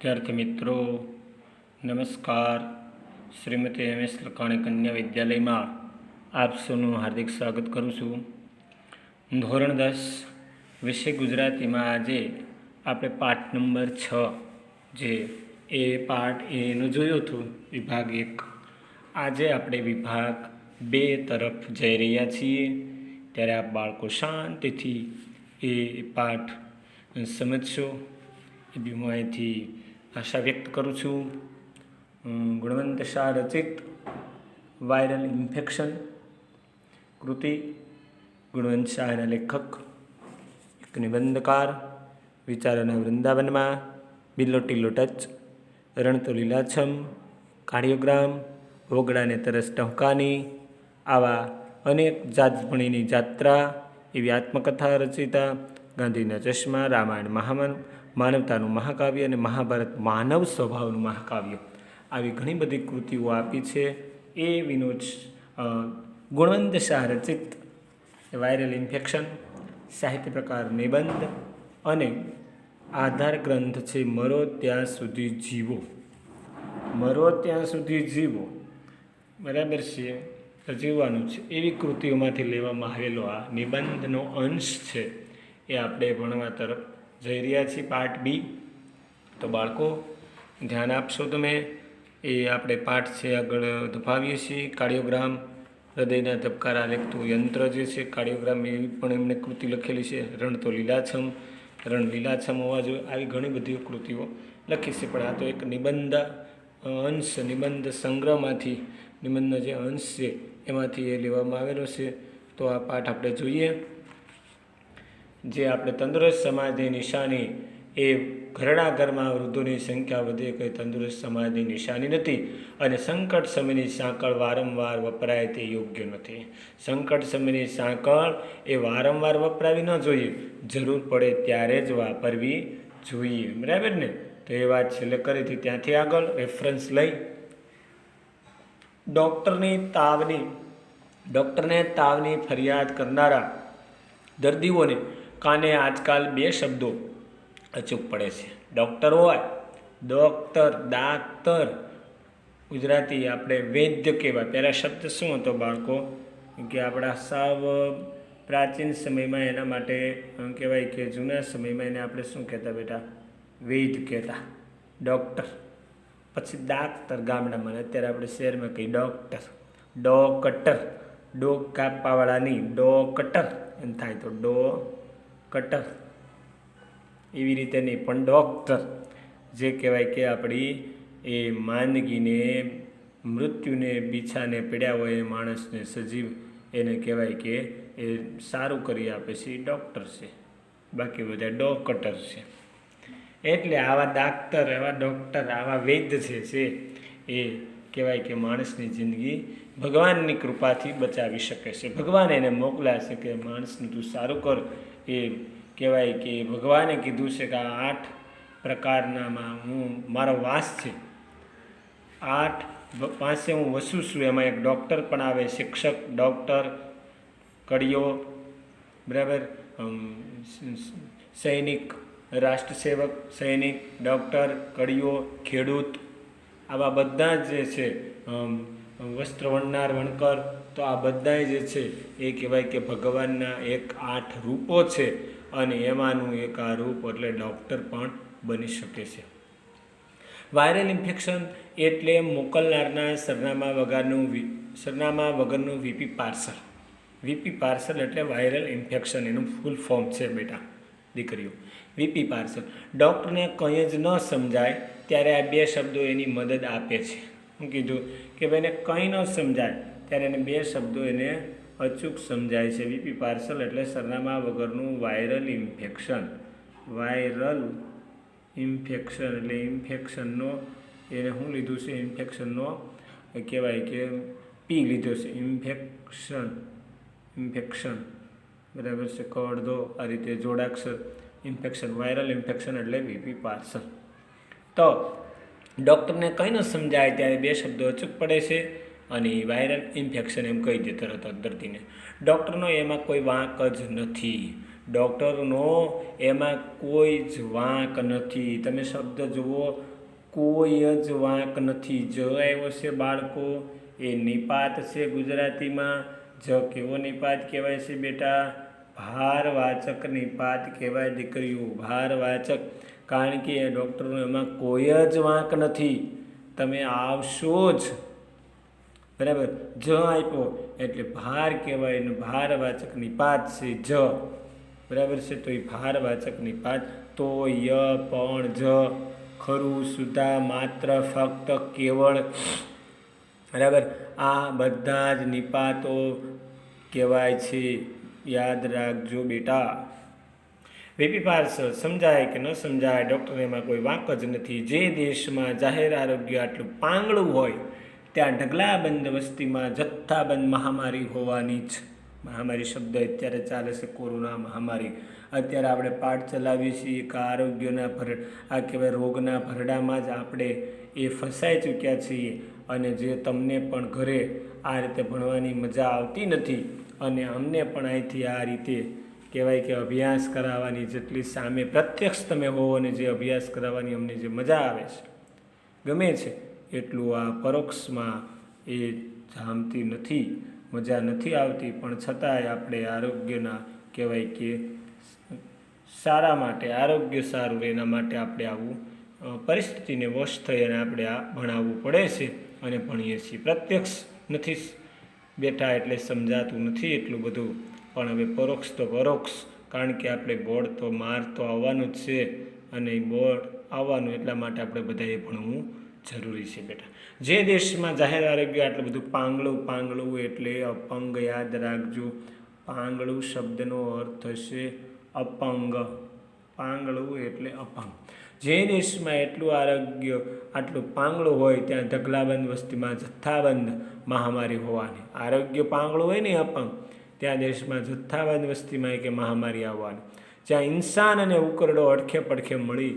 વિદ્યાર્થી મિત્રો નમસ્કાર. શ્રીમતી એમ એસ લખાણી કન્યા વિદ્યાલયમાં આપ સૌનું હાર્દિક સ્વાગત કરું છું. ધોરણ 10 વિષય ગુજરાતીમાં આજે આપણે પાઠ નંબર 6 જે પાઠ એનું જોયું હતું વિભાગ 1. આજે આપણે વિભાગ 2 તરફ જઈ રહ્યા છીએ. ત્યારે આપ બાળકો શાંતિથી એ પાઠ સમજશો એવી હું અહીંથી આશા વ્યક્ત કરું છું. ગુણવંત શાહ રચિત વાયરલ ઇન્ફેક્શન કૃતિ, ગુણવંત શાહના લેખક, એક નિબંધકાર, વિચારોના વૃંદાવનમાં, બિલ્લો ટીલ્લો ટચ, રણ તો લીલાછમ, કાર્ડિયોગ્રામ, વગડાને તરસ ટહુકાની, આવા અનેક જાતભણીની જાત્રા એવી આત્મકથા રચિતા, ગાંધીના ચશ્મા, રામાયણ માનવતાનું મહાકાવ્ય અને મહાભારત માનવ સ્વભાવનું મહાકાવ્ય, આવી ઘણી બધી કૃતિઓ આપી છે. એ વિનોદ ગુણવંત શાહ રચિત વાયરલ ઇન્ફેક્શન સાહિત્ય પ્રકાર નિબંધ અને આધાર ગ્રંથ છે મરો ત્યાં સુધી જીવો. મરો ત્યાં સુધી જીવો, બરાબર છે, જીવવાનું છે. એવી કૃતિઓમાંથી લેવામાં આવેલો આ નિબંધનો અંશ છે. એ આપણે ભણવા તરફ જઈ રહ્યા છીએ, પાર્ટ બી. તો બાળકો ધ્યાન આપશો તમે. એ આપણે પાઠ છે આગળ ધપાવીએ છીએ. કાર્ડિયોગ્રામ, હૃદયના ધબકારા લેખતું યંત્ર જે છે કાર્ડિયોગ્રામ, એવી પણ એમણે કૃતિ લખેલી છે. રણ તો લીલાછમ, રણ લીલાછમ હોવા જોઈએ, આવી ઘણી બધી કૃતિઓ લખી છે. પણ આ તો એક નિબંધ અંશ, નિબંધ સંગ્રહમાંથી, નિબંધનો જે અંશ છે એમાંથી એ લેવામાં આવેલો છે. તો આ પાઠ આપણે જોઈએ. જે આપણે તંદુરસ્ત સમાજની નિશાની, એ ઘરડા ઘરમાં વૃદ્ધોની સંખ્યા વધે કંઈ તંદુરસ્ત સમાજની નિશાની નથી. અને સંકટ સમયની સાંકળ વારંવાર વપરાય તે યોગ્ય નથી. સંકટ સમયની સાંકળ એ વારંવાર વપરાવી ન જોઈએ, જરૂર પડે ત્યારે જ વાપરવી જોઈએ, બરાબર ને. તો એ વાત છેલ્લે કરીથી ત્યાંથી આગળ રેફરન્સ લઈ ડૉક્ટરને તાવની ફરિયાદ કરનારા દર્દીઓને કાને આજકાલ 2 શબ્દો અચૂક પડે છે. ડૉક્ટર હોય, ડૉક્ટર, દાક્તર, ગુજરાતી આપણે વૈદ્ય કહેવાય. પહેલાં શબ્દ શું હતો બાળકો, કે આપણા સાવ પ્રાચીન સમયમાં એના માટે કહેવાય કે જૂના સમયમાં એને આપણે શું કહેતા બેટા? વૈદ્ય કહેતા, ડૉક્ટર. પછી દાક્તર ગામડામાં, અત્યારે આપણે શહેરમાં કહીએ ડૉક્ટર. ડોકટર, ડોક કાપવાવાળાની, ડોકટર એમ થાય તો ડોકટર. એવી રીતે નહીં, પણ ડૉક્ટર જે કહેવાય કે આપણી એ માંદગીને, મૃત્યુને, બીછાને પડ્યા હોય એ માણસને સજીવ, એને કહેવાય કે એ સારું કરી આપે છે, એ ડૉક્ટર છે. બાકી બધા ડોકટર છે. એટલે આવા દાક્તર, આવા ડૉક્ટર, આવા વૈદ્ય છે એ કહેવાય કે માણસની જિંદગી ભગવાનની કૃપાથી બચાવી શકે છે. ભગવાન એને મોકલ્યા છે કે માણસનું તું સારું કર. એ કહેવાય કે ભગવાને કીધું છે કે આ 8 પ્રકારનામાં મારો વાસ છે, 8 પાસે હું વસું છું. એમાં એક ડૉક્ટર પણ આવે, શિક્ષક, ડૉક્ટર, કડિયો, બરાબર, સૈનિક, રાષ્ટ્રસેવક, સૈનિક, ડૉક્ટર, કડિયો, ખેડૂત, આવા બધા જે છે, વસ્ત્ર વણનાર, વણકર, તો આ બધા જે છે એ કહેવાય કે ભગવાનના 8 રૂપો છે. અને એમાંનું એક આ રૂપ એટલે ડૉક્ટર પણ બની શકે છે. વાયરલ ઇન્ફેક્શન એટલે મોકલનારના સરનામા વગરનું વીપી પાર્સલ. વીપી પાર્સલ એટલે વાયરલ ઇન્ફેક્શન, એનું ફૂલ ફોર્મ છે બેટા દીકરીઓ, વીપી પાર્સલ. ડૉક્ટરને કંઈ જ ન સમજાય ત્યારે આ 2 શબ્દો એની મદદ આપે છે. હું કીધું કે ભાઈને કંઈ ન સમજાય ત્યારે એને 2 શબ્દો એને અચૂક સમજાય છે. વીપી પાર્સલ એટલે સરનામા વગરનું વાયરલ ઇન્ફેક્શન. વાયરલ ઇન્ફેક્શન એટલે ઇન્ફેક્શનનો એને શું લીધું છે? ઇન્ફેક્શનનો કહેવાય કે પી લીધો છે. ઇન્ફેક્શન, બરાબર છે, કડધો આ રીતે જોડાક્ષર. ઇન્ફેક્શન, વાયરલ ઇન્ફેક્શન એટલે વીપી પાર્સલ. તો ડૉક્ટરને કંઈ ન સમજાય ત્યારે 2 શબ્દો અચૂક પડે છે અને વાયરલ ઇન્ફેક્શન એમ કહી દે તરત જ દર્દીને. ડૉક્ટરનો એમાં કોઈ વાંક જ નથી. ડૉક્ટરનો એમાં કોઈ જ વાંક નથી. તમે શબ્દ જુઓ કોઈ જ વાંક નથી. જ આવ્યો છે બાળકો, એ નિપાત છે ગુજરાતીમાં. જ કેવો નિપાત કહેવાય છે બેટા? ભારવાચક નિપાત કહેવાય દીકરીઓ, ભારવાચક. કારણ કે એ ડૉક્ટરનો એમાં કોઈ જ વાંક નથી. તમે આવશો જ, બરાબર. જ આપ્યો એટલે ભાર કહેવાય ને ભારવાચક નિપાત છે જ, બરાબર છે. તો એ ભારવાચક નિપાત. તો ય પણ જ, ખરું, સુધા, માત્ર, ફક્ત, કેવળ, બરાબર. આ બધા જ નિપાતો કહેવાય છે. યાદ રાખજો બેટા. વીપી પાર્સલ, સમજાય કે ન સમજાય, ડૉક્ટર એમાં કોઈ વાંક જ નથી. જે દેશમાં જાહેર આરોગ્ય આટલું પાંગળું હોય ત્યાં ઢગલાબંધ વસ્તીમાં જથ્થાબંધ મહામારી હોવાની જ. મહામારી શબ્દ અત્યારે ચાલે છે, કોરોના મહામારી. અત્યારે આપણે પાઠ ચલાવીએ છીએ કે આરોગ્યના આ કહેવાય રોગના ભરડામાં જ આપણે એ ફસાઈ ચૂક્યા છીએ. અને જે તમને પણ ઘરે આ રીતે ભણવાની મજા આવતી નથી અને અમને પણ અહીંથી આ રીતે કહેવાય કે અભ્યાસ કરાવવાની જેટલી સામે પ્રત્યક્ષ તમે હો અને જે અભ્યાસ કરાવવાની અમને જે મજા આવે છે, ગમે છે, એટલું આ પરોક્ષમાં એ જામતી નથી, મજા નથી આવતી. પણ છતાંય આપણે આરોગ્યના કહેવાય કે સારા માટે, આરોગ્ય સારું એના માટે આપણે આવું પરિસ્થિતિને વશ થઈ અને આપણે આ ભણાવવું પડે છે અને ભણીએ છીએ. પ્રત્યક્ષ નથી બેઠા એટલે સમજાતું નથી એટલું બધું, પણ હવે પરોક્ષ તો પરોક્ષ. કારણ કે આપણે બોર્ડ તો માર તો આવવાનું જ છે અને બોર્ડ આવવાનું એટલા માટે આપણે બધાએ ભણવું જરૂરી છે બેટા. જે દેશમાં જાહેર આરોગ્ય આટલું બધું પાંગળું એટલે અપંગ, યાદ રાખજો. પાંગળું શબ્દનો અર્થ થશે અપંગ. પાંગળું એટલે અપંગ. જે દેશમાં એટલું આરોગ્ય આટલું પાંગળું હોય ત્યાં ઢગલાબંધ વસ્તીમાં જથ્થાબંધ મહામારી હોવાની. આરોગ્ય પાંગળું હોય ને અપંગ, ત્યાં દેશમાં જથ્થાબંધ વસ્તીમાં કે મહામારી આવવાની. જ્યાં ઇન્સાન અને ઉકરડો અડખે પડખે મળી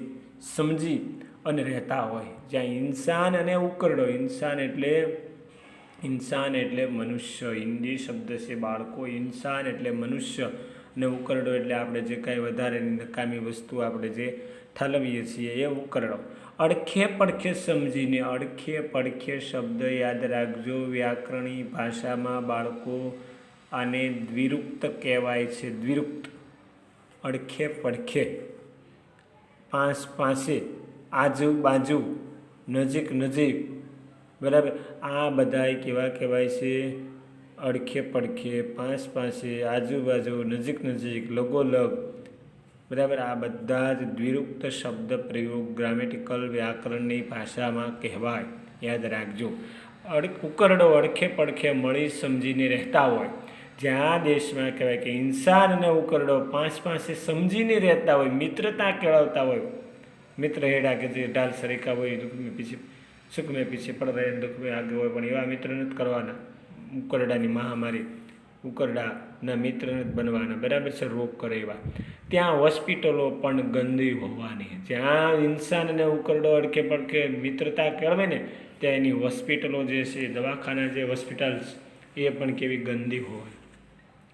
સમજી અને રહેતા હોય. જ્યાં ઇન્સાન અને ઉકરડો, ઇન્સાન એટલે મનુષ્ય, હિન્દી શબ્દ છે બાળકો. ઇન્સાન એટલે મનુષ્ય અને ઉકરડો એટલે આપણે જે કાંઈ વધારે નકામી વસ્તુ આપણે જે ઠલવીએ છીએ એ ઉકરડો. અડખે પડખે સમજીને, અડખે પડખે શબ્દ યાદ રાખજો. વ્યાકરણી ભાષામાં બાળકો આને દ્વિરુક્ત કહેવાય છે. દ્વિરુક્ત. અડખે પડખે, પાસે, આજુબાજુ, નજીક, બરાબર. આ બધાય કેવા કહેવાય છે? અડખે પડખે, પાસે, આજુબાજુ, નજીક, લગોલગ, બરાબર. આ બધા જ દ્વિરુક્ત શબ્દ પ્રયોગ ગ્રામેટિકલ વ્યાકરણની ભાષામાં કહેવાય. યાદ રાખજો. ઉકરડો અડખે પડખે મળી સમજીને રહેતા હોય. જ્યાં દેશમાં કહેવાય કે ઇન્સાન અને ઉકરડો પાસે સમજીને રહેતા હોય, મિત્રતા કેળવતા હોય. મિત્ર હેડા કે જે ઢાલ સરીકા હોય, દુઃખ મેં પીછે સુખ મેં પીછે પડ રહે, દુઃખ મેં આગે હોય, પણ એવા મિત્ર નથી કરવાના. ઉકરડાની મહામારી, ઉકરડાના મિત્ર નથી બનવાના, બરાબર છે. રોગ કરે એવા. ત્યાં હોસ્પિટલો પણ ગંદી હોવાની. જ્યાં ઇન્સાન અને ઉકરડો અડખે પડખે મિત્રતા કેળવે ને ત્યાં એની હોસ્પિટલો જે છે, દવાખાના જે હોસ્પિટલ્સ, એ પણ કેવી ગંદી હોય.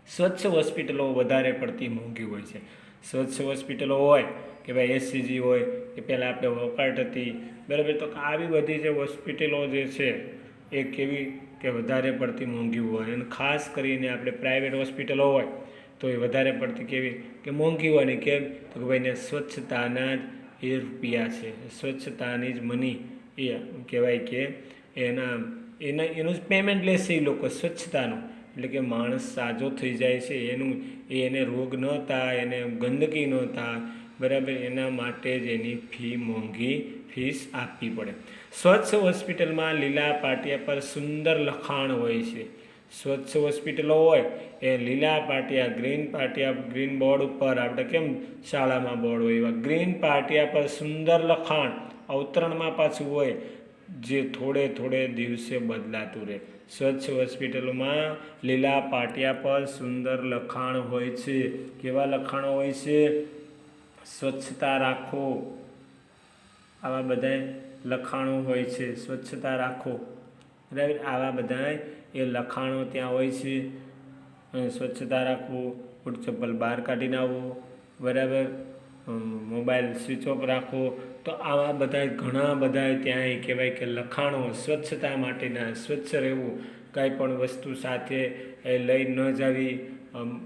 સ્વચ્છ હોસ્પિટલો વધારે પડતી મોંઘી હોય છે. સ્વચ્છ હોસ્પિટલો હોય કે ભાઈ એસસીજી હોય કે પહેલાં આપણે વોકાર્ટ હતી, બરાબર. તો આવી બધી જે હોસ્પિટલો જે છે એ કેવી કે વધારે પડતી મોંઘી હોય. અને ખાસ કરીને આપણે પ્રાઇવેટ હોસ્પિટલો હોય તો એ વધારે પડતી કેવી કે મોંઘી હોય. ને કેમ તો કે ભાઈને સ્વચ્છતાના જ એ રૂપિયા છે, સ્વચ્છતાની જ મની એ કહેવાય કે એનું જ પેમેન્ટ લેશે એ લોકો સ્વચ્છતાનું. એટલે કે માણસ સાજો થઈ જાય છે, એને રોગ ન થાય, એને ગંદકી ન થાય, બરાબર. એના માટે જ એની ફીસ આપવી પડે. સ્વચ્છ હોસ્પિટલમાં લીલા પાટિયા પર સુંદર લખાણ હોય છે. સ્વચ્છ હોસ્પિટલો હોય એ લીલા પાટિયા, ગ્રીન બોર્ડ ઉપર આપણે કેમ શાળામાં બોર્ડ હોય એવા ગ્રીન પાટિયા પર સુંદર લખાણ અવતરણમાં પાછું હોય, જે થોડે દિવસે બદલાતું રહે. સ્વચ્છ હોસ્પિટલોમાં લીલા પાટિયા પર સુંદર લખાણ હોય છે. કેવા લખાણો હોય છે? સ્વચ્છતા રાખો, આવા બધા લખાણો હોય છે. સ્વચ્છતા રાખો, બરાબર. આવા બધા એ લખાણો ત્યાં હોય છે. સ્વચ્છતા રાખવું, બૂટ ચપ્પલ બહાર કાઢીને આવવું, બરાબર. મોબાઈલ સ્વિચ ઓફ રાખો. તો આવા બધા ઘણા બધા ત્યાં કહેવાય કે લખાણો સ્વચ્છતા માટેના, સ્વચ્છ રહેવું, કાંઈ પણ વસ્તુ સાથે લઈ ન જાવી,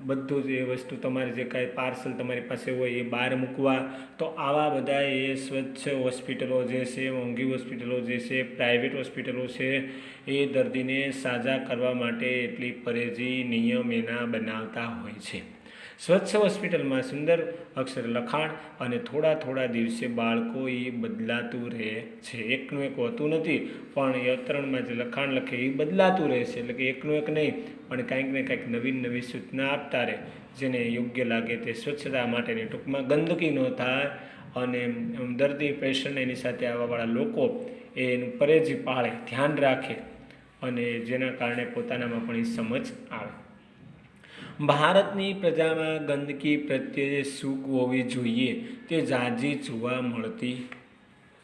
બધું જ એ વસ્તુ તમારે જે કાંઈ પાર્સલ તમારી પાસે હોય એ બહાર મૂકવા. તો આવા બધા એ સ્વચ્છ હોસ્પિટલો જે છે, મોંઘી હોસ્પિટલો જે છે, પ્રાઇવેટ હોસ્પિટલો છે, એ દર્દીને સાજા કરવા માટે એટલી પરેજી નિયમ એના બનાવતા હોય છે. સ્વચ્છ હોસ્પિટલમાં સુંદર અક્ષર લખાણ અને થોડા દિવસે બાળકો એ બદલાતું રહે છે. એકનું એક હોતું નથી, પણ યંત્રણમાં જે લખાણ લખે એ બદલાતું રહે છે. એટલે કે એકનું એક નહીં, પણ કાંઈક ને કાંઈક નવી સૂચના આપતા રહે, જેને યોગ્ય લાગે તે સ્વચ્છતા માટેની, ટૂંકમાં ગંદકી ન થાય અને દર્દી પેશન્ટ એની સાથે આવવાવાળા લોકો એનું પરેજી પાળે, ધ્યાન રાખે અને જેના કારણે પોતાનામાં પણ એ સમજ આવે. ભારતની પ્રજામાં ગંદકી પ્રત્યે સૂગ હોવી જોઈએ તે ઝાઝી જોવા મળતી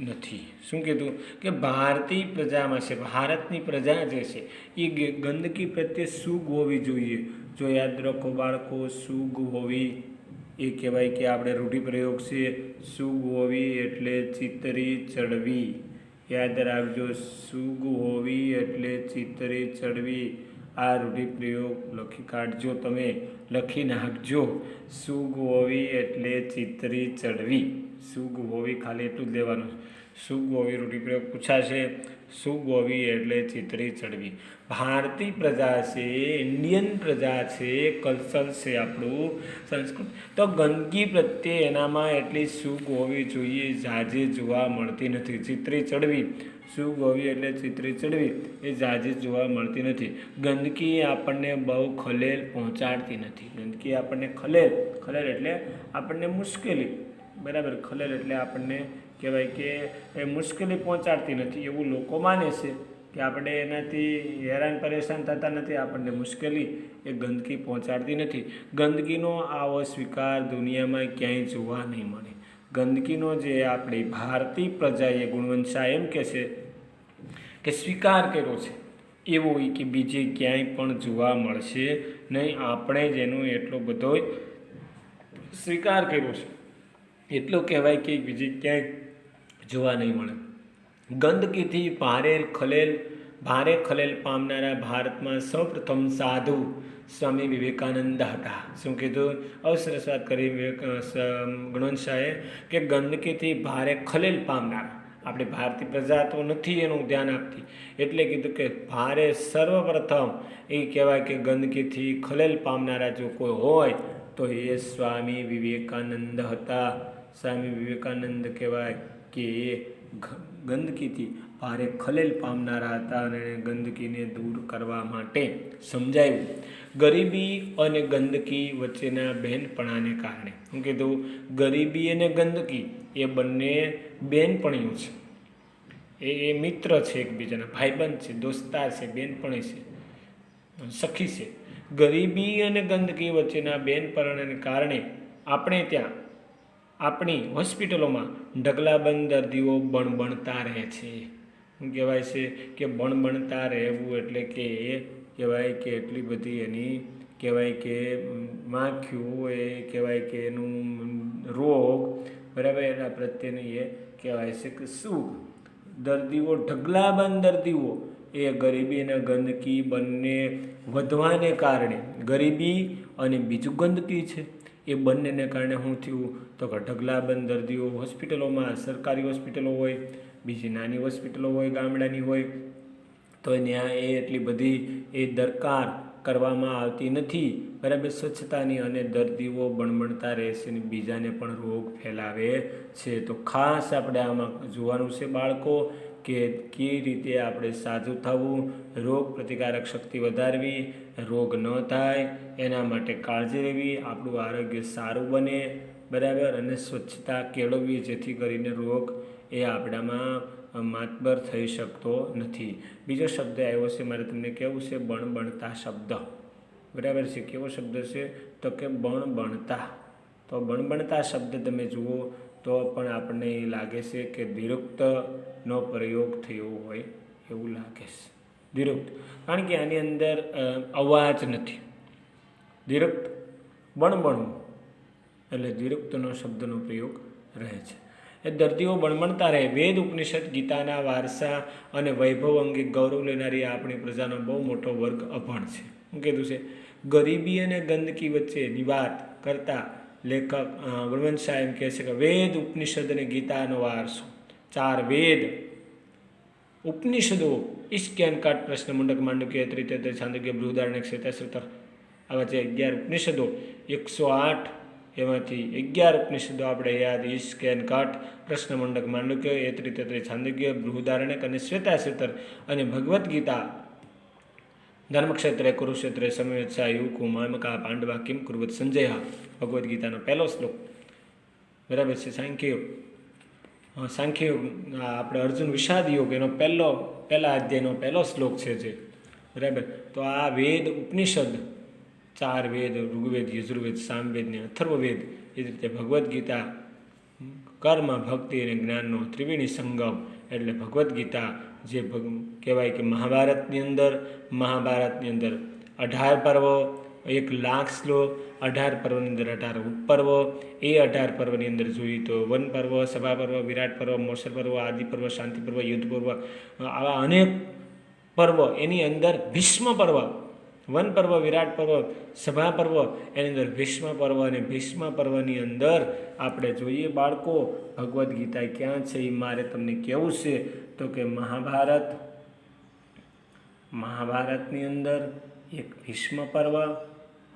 નથી. શું કીધું કે ભારતીય પ્રજામાં છે, ભારતની પ્રજા જે છે એ ગંદકી પ્રત્યે સૂગ હોવી જોઈએ. જો યાદ રાખો બાળકો, સૂગ હોવી એ કહેવાય કે આપણે રૂઢિપ્રયોગ છે. સૂગ હોવી એટલે ચિતરી ચડવી. યાદ રાખજો, સૂગ હોવી એટલે ચિતરી ચડવી. આ રૂઢિપ્રયોગ લખી કાઢજો, તમે લખી નાખજો. સૂગ હોવી એટલે ચિતરી ચડવી. સૂગ હોવી ખાલી એટલું જ લેવાનું. સૂગ હોવી રૂઢિપ્રયોગ પૂછાશે. સૂગ હોવી એટલે ચિતરી ચડવી. ભારતીય પ્રજા છે, ઇન્ડિયન પ્રજા છે, કલ્ચર છે આપણું, સંસ્કૃત. તો ગંદકી પ્રત્યે એનામાં એટલી સૂગ હોવી જોઈએ ઝાઝી જોવા મળતી નથી. ચિતરી ચડવી, સૂગ હોવી એટલે ચિતરી ચડવી એ ઝાઝી જોવા મળતી નથી. ગંદકી આપણને બહુ ખલેલ પહોંચાડતી નથી. ગંદકી આપણને ખલેલ એટલે આપણને મુશ્કેલી, બરાબર. ખલેલ એટલે આપણને કહેવાય કે એ મુશ્કેલી પહોંચાડતી નથી એવું લોકો માને છે કે આપણે એનાથી હેરાન પરેશાન થતા નથી, આપણને મુશ્કેલી એ ગંદકી પહોંચાડતી નથી. ગંદકીનો આવો સ્વીકાર દુનિયામાં ક્યાંય જોવા નહીં મળે. ગંદકીનો જે આપણી ભારતીય પ્રજાએ, ગુણવંત શાહ એમ કહે છે કે સ્વીકાર કર્યો છે, એવો કે બીજે ક્યાંય પણ જોવા મળશે નહીં. આપણે જ એનો એટલો બધો સ્વીકાર કર્યો છે, એટલો કહેવાય કે બીજે ક્યાંય જોવા નહીં મળે. ગંદકીથી ભારે ખલેલ પામનારા ભારતમાં સૌપ્રથમ સાધુ સ્વામી વિવેકાનંદ હતા. શું કીધું? સરસ વાત કરી ગુણવંત શાહે કે ગંદકીથી ભારે ખલેલ પામનારા, આપણી ભારતીય પ્રજા તો નથી એનું ધ્યાન આપતી, એટલે કીધું કે ભારે સર્વપ્રથમ એ કહેવાય કે ગંદકીથી ખલેલ પામનારા જો કોઈ હોય તો એ સ્વામી વિવેકાનંદ હતા. સ્વામી વિવેકાનંદ કહેવાય કે એ ગંદકીથી ભારે ખલેલ પામનારા હતા અને ગંદકીને દૂર કરવા માટે સમજાયું. ગરીબી અને ગંદકી વચ્ચેના બહેનપણાને કારણે, હું કીધું ગરીબી અને ગંદકી એ બંને બહેનપણીઓ છે, એ મિત્ર છે, એકબીજાના ભાઈબંધ છે, દોસ્તાર છે, બેનપણી છે, સખી છે. ગરીબી અને ગંદકી વચ્ચેના બહેનપણાને કારણે આપણે ત્યાં આપણી હોસ્પિટલોમાં ઢગલાબંધ દર્દીઓ બણબણતા રહે છે. શું કહેવાય છે કે બણબણતા રહેવું એટલે કે એ કહેવાય કે એટલી બધી એની કહેવાય કે માખ્યું, એ કહેવાય કે એનું રોગ, બરાબર, એના પ્રત્યેનું એ કહેવાય છે કે શું દર્દીઓ, ઢગલાબંધ દર્દીઓ એ ગરીબી અને ગંદકી બંને વધવાને કારણે, ગરીબી અને બીજું ગંદકી છે એ બંનેને કારણે શું થયું તો કે ઢગલાબંધ દર્દીઓ હોસ્પિટલોમાં, સરકારી હોસ્પિટલો હોય, બીજી નાની હોસ્પિટલો હોય, ગામડાની હોય, તો ત્યાં એ એટલી બધી એ દરકાર કરવામાં આવતી નથી, બરાબર, સ્વચ્છતાની, અને દર્દીઓ બણબણતા રહે છે અને બીજાને પણ રોગ ફેલાવે છે. તો ખાસ આપણે આમાં જોવાનું છે બાળકો કે કેવી રીતે આપણે સાજું થવું, રોગ પ્રતિકારક શક્તિ વધારવી, રોગ ન થાય એના માટે કાળજી લેવી, આપણું આરોગ્ય સારું બને, બરાબર, અને સ્વચ્છતા કેળવવી જેથી કરીને રોગ એ આપણામાં માતબર થઈ શકતો નથી. બીજો શબ્દ આવ્યો છે મારે તમને કહેવું છે, બણબણતા શબ્દ, બરાબર છે. કેવો શબ્દ છે તો કે બણબણતા. તો બણબણતા શબ્દ તમે જુઓ તો પણ આપણને એ લાગે છે કે દ્વિરુક્તનો પ્રયોગ થયો હોય એવું લાગે છે. દ્વિરુક્ત, કારણ કે આની અંદર અવાજ નથી. દ્વિરુક્ત બણબણવું, એટલે દ્વિરુક્તનો શબ્દનો પ્રયોગ રહે છે. એ દર્દીઓ બણબણતા રહે. વેદ, ઉપનિષદ, ગીતાના વારસા અને વૈભવ અંગે ગૌરવ લેનારી આપણી પ્રજાનો બહુ મોટો વર્ગ અભણ છે. શું કીધું છે? ગરીબી અને ગંદકી વચ્ચેની વાત કરતા લેખક બળવંત એમ કહે છે કે વેદ, ઉપનિષદ અને ગીતાનો વારસો, 4 વેદ, ઉપનિષદો, ઈશ્કેન કાટ, પ્રશ્ન મંડક, માંડુક્ય, ત્રિતેતર, છાંદોગ્ય, બૃહદારણ્યક, શ્વેતાશ્વતર, આવા જે 11 ઉપનિષદો, 108 એમાંથી 11 ઉપનિષદો આપણે યાદ: ઈશ્કેન કાટ, પ્રશ્ન મંડક, માંડુક્ય, ત્રિતેતર, છાંદોગ્ય, બૃહદારણ્યક અને શ્વેતાશ્વતર. અને ભગવદ્ ગીતા ધર્મક્ષેત્રે કુરુક્ષેત્રે સમવેત્સા યુકુ મામકા પાંડવા કિમ કુર્વત સંજય. ભગવદ્ ગીતાનો પહેલો શ્લોક, બરાબર છે. સાંખ્યયોગ આપણે અર્જુન વિષાદ યોગ એનો પહેલા અધ્યાયનો પહેલો શ્લોક છે જે, બરાબર. તો આ વેદ, ઉપનિષદ, 4 વેદ, ઋગ્વેદ, યજુર્વેદ, સામવેદ ને અથર્વવેદ, એ રીતે ભગવદ્ ગીતા કર્મ, ભક્તિ અને જ્ઞાનનો ત્રિવેણી સંગમ એટલે ભગવદ્ ગીતા, જે કહેવાય કે મહાભારતની અંદર 18 પર્વો, 1 લાખ શ્લોક, 18 પર્વની અંદર 18 ઉપપર્વો. એ 18 પર્વની અંદર જોઈએ તો વન પર્વ, સભા પર્વ, વિરાટ પર્વ, મોસર પર્વ, આદિ પર્વ, શાંતિ પર્વ, યુદ્ધ પર્વ, આવા અનેક પર્વ. એની અંદર ભીષ્મ પર્વ, વન પર્વ, વિરાટ પર્વ, સભા પર્વ, એની અંદર ભીષ્મ પર્વ. અને ભીષ્મ પર્વની અંદર આપણે જોઈએ બાળકો, ભગવદ્ ગીતા ક્યાં છે એ મારે તમને કહેવું છે. તો કે મહાભારતની અંદર એક ભીષ્મ પર્વ,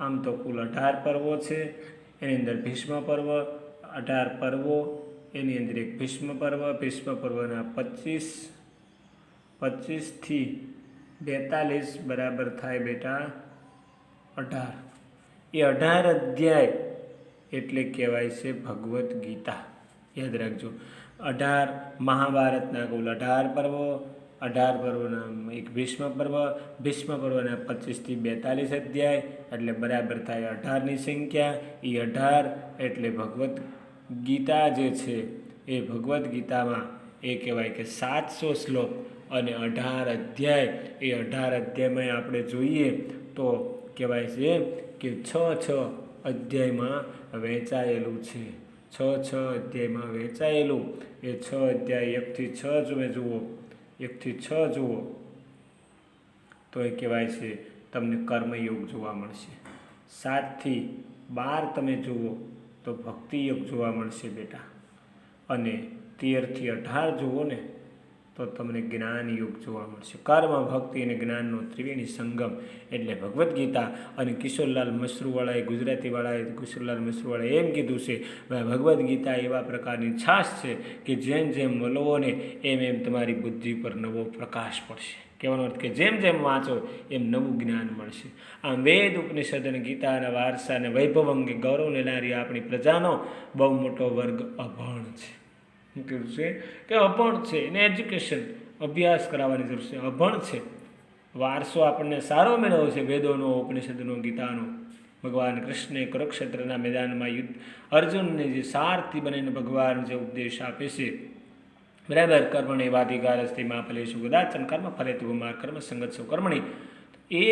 આમ તો કુલ 18 પર્વો છે. એની અંદર ભીષ્મ પર્વ, 18 પર્વો, એની અંદર એક ભીષ્મ પર્વના 25 થી 42 બરાબર થાય બેટા 18. એ 18 અધ્યાય એટલે કહેવાય છે ભગવદ્ ગીતા. યાદ રાખજો, 18 મહાભારતના કુલ 18 પર્વો, 18 પર્વના એક ભીષ્મ પર્વના 25 થી 42 અધ્યાય એટલે બરાબર થાય 18ની સંખ્યા. એ 18 એટલે ભગવદ્ ગીતા જે છે એ ભગવદ્ ગીતામાં એ કહેવાય કે 700 શ્લોક અને 18 અધ્યાય. એ 18 અધ્યાયમાં આપણે જોઈએ તો કહેવાય છે કે 6 અધ્યાયમાં વહેંચાયેલું છે. 6 અધ્યાયમાં વહેંચાયેલું. એ 6 અધ્યાય 1 થી 6 તમે જુઓ, 1 થી 6 જુઓ તો એ કહેવાય છે તમને કર્મયોગ જોવા મળશે. 7 થી 12 તમે જુઓ તો ભક્તિયોગ જોવા મળશે બેટા. અને 13 થી 18 જુઓ ને તો તમને જ્ઞાન યોગ જોવા મળશે. કર્મ, ભક્તિ અને જ્ઞાનનો ત્રિવેણી સંગમ એટલે ભગવદ્ ગીતા. અને કિશોરલાલ મશરૂવાળાએ એમ કીધું છે, ભગવદ્ ગીતા એવા પ્રકારની છાશ છે કે જેમ જેમ વલોવો ને એમ તમારી બુદ્ધિ પર નવો પ્રકાશ પડશે. કહેવાનો અર્થ કે જેમ જેમ વાંચો એમ નવું જ્ઞાન મળશે. આમ વેદ, ઉપનિષદ અને ગીતાના વારસા અને વૈભવ અંગે ગૌરવ લેનારી આપણી પ્રજાનો બહુ મોટો વર્ગ અભણ છે. શું કીધું છે કે અભણ છે. એને એજ્યુકેશન, અભ્યાસ કરાવવાની જરૂર છે. અભણ છે. વારસો આપણને સારો મેળવ્યો છે વેદોનો, ઉપનિષદનો, ગીતાનો. ભગવાન કૃષ્ણે કુરુક્ષેત્રના મેદાનમાં અર્જુનને જે સારથી બનીને ભગવાન જે ઉપદેશ આપે છે, બરાબર. કર્મણે વાધિકારસ્તે મા ફલેષુ કદાચન કર્મ ફલેતુ માર કર્મ સંગત સૌ કર્મણી. એ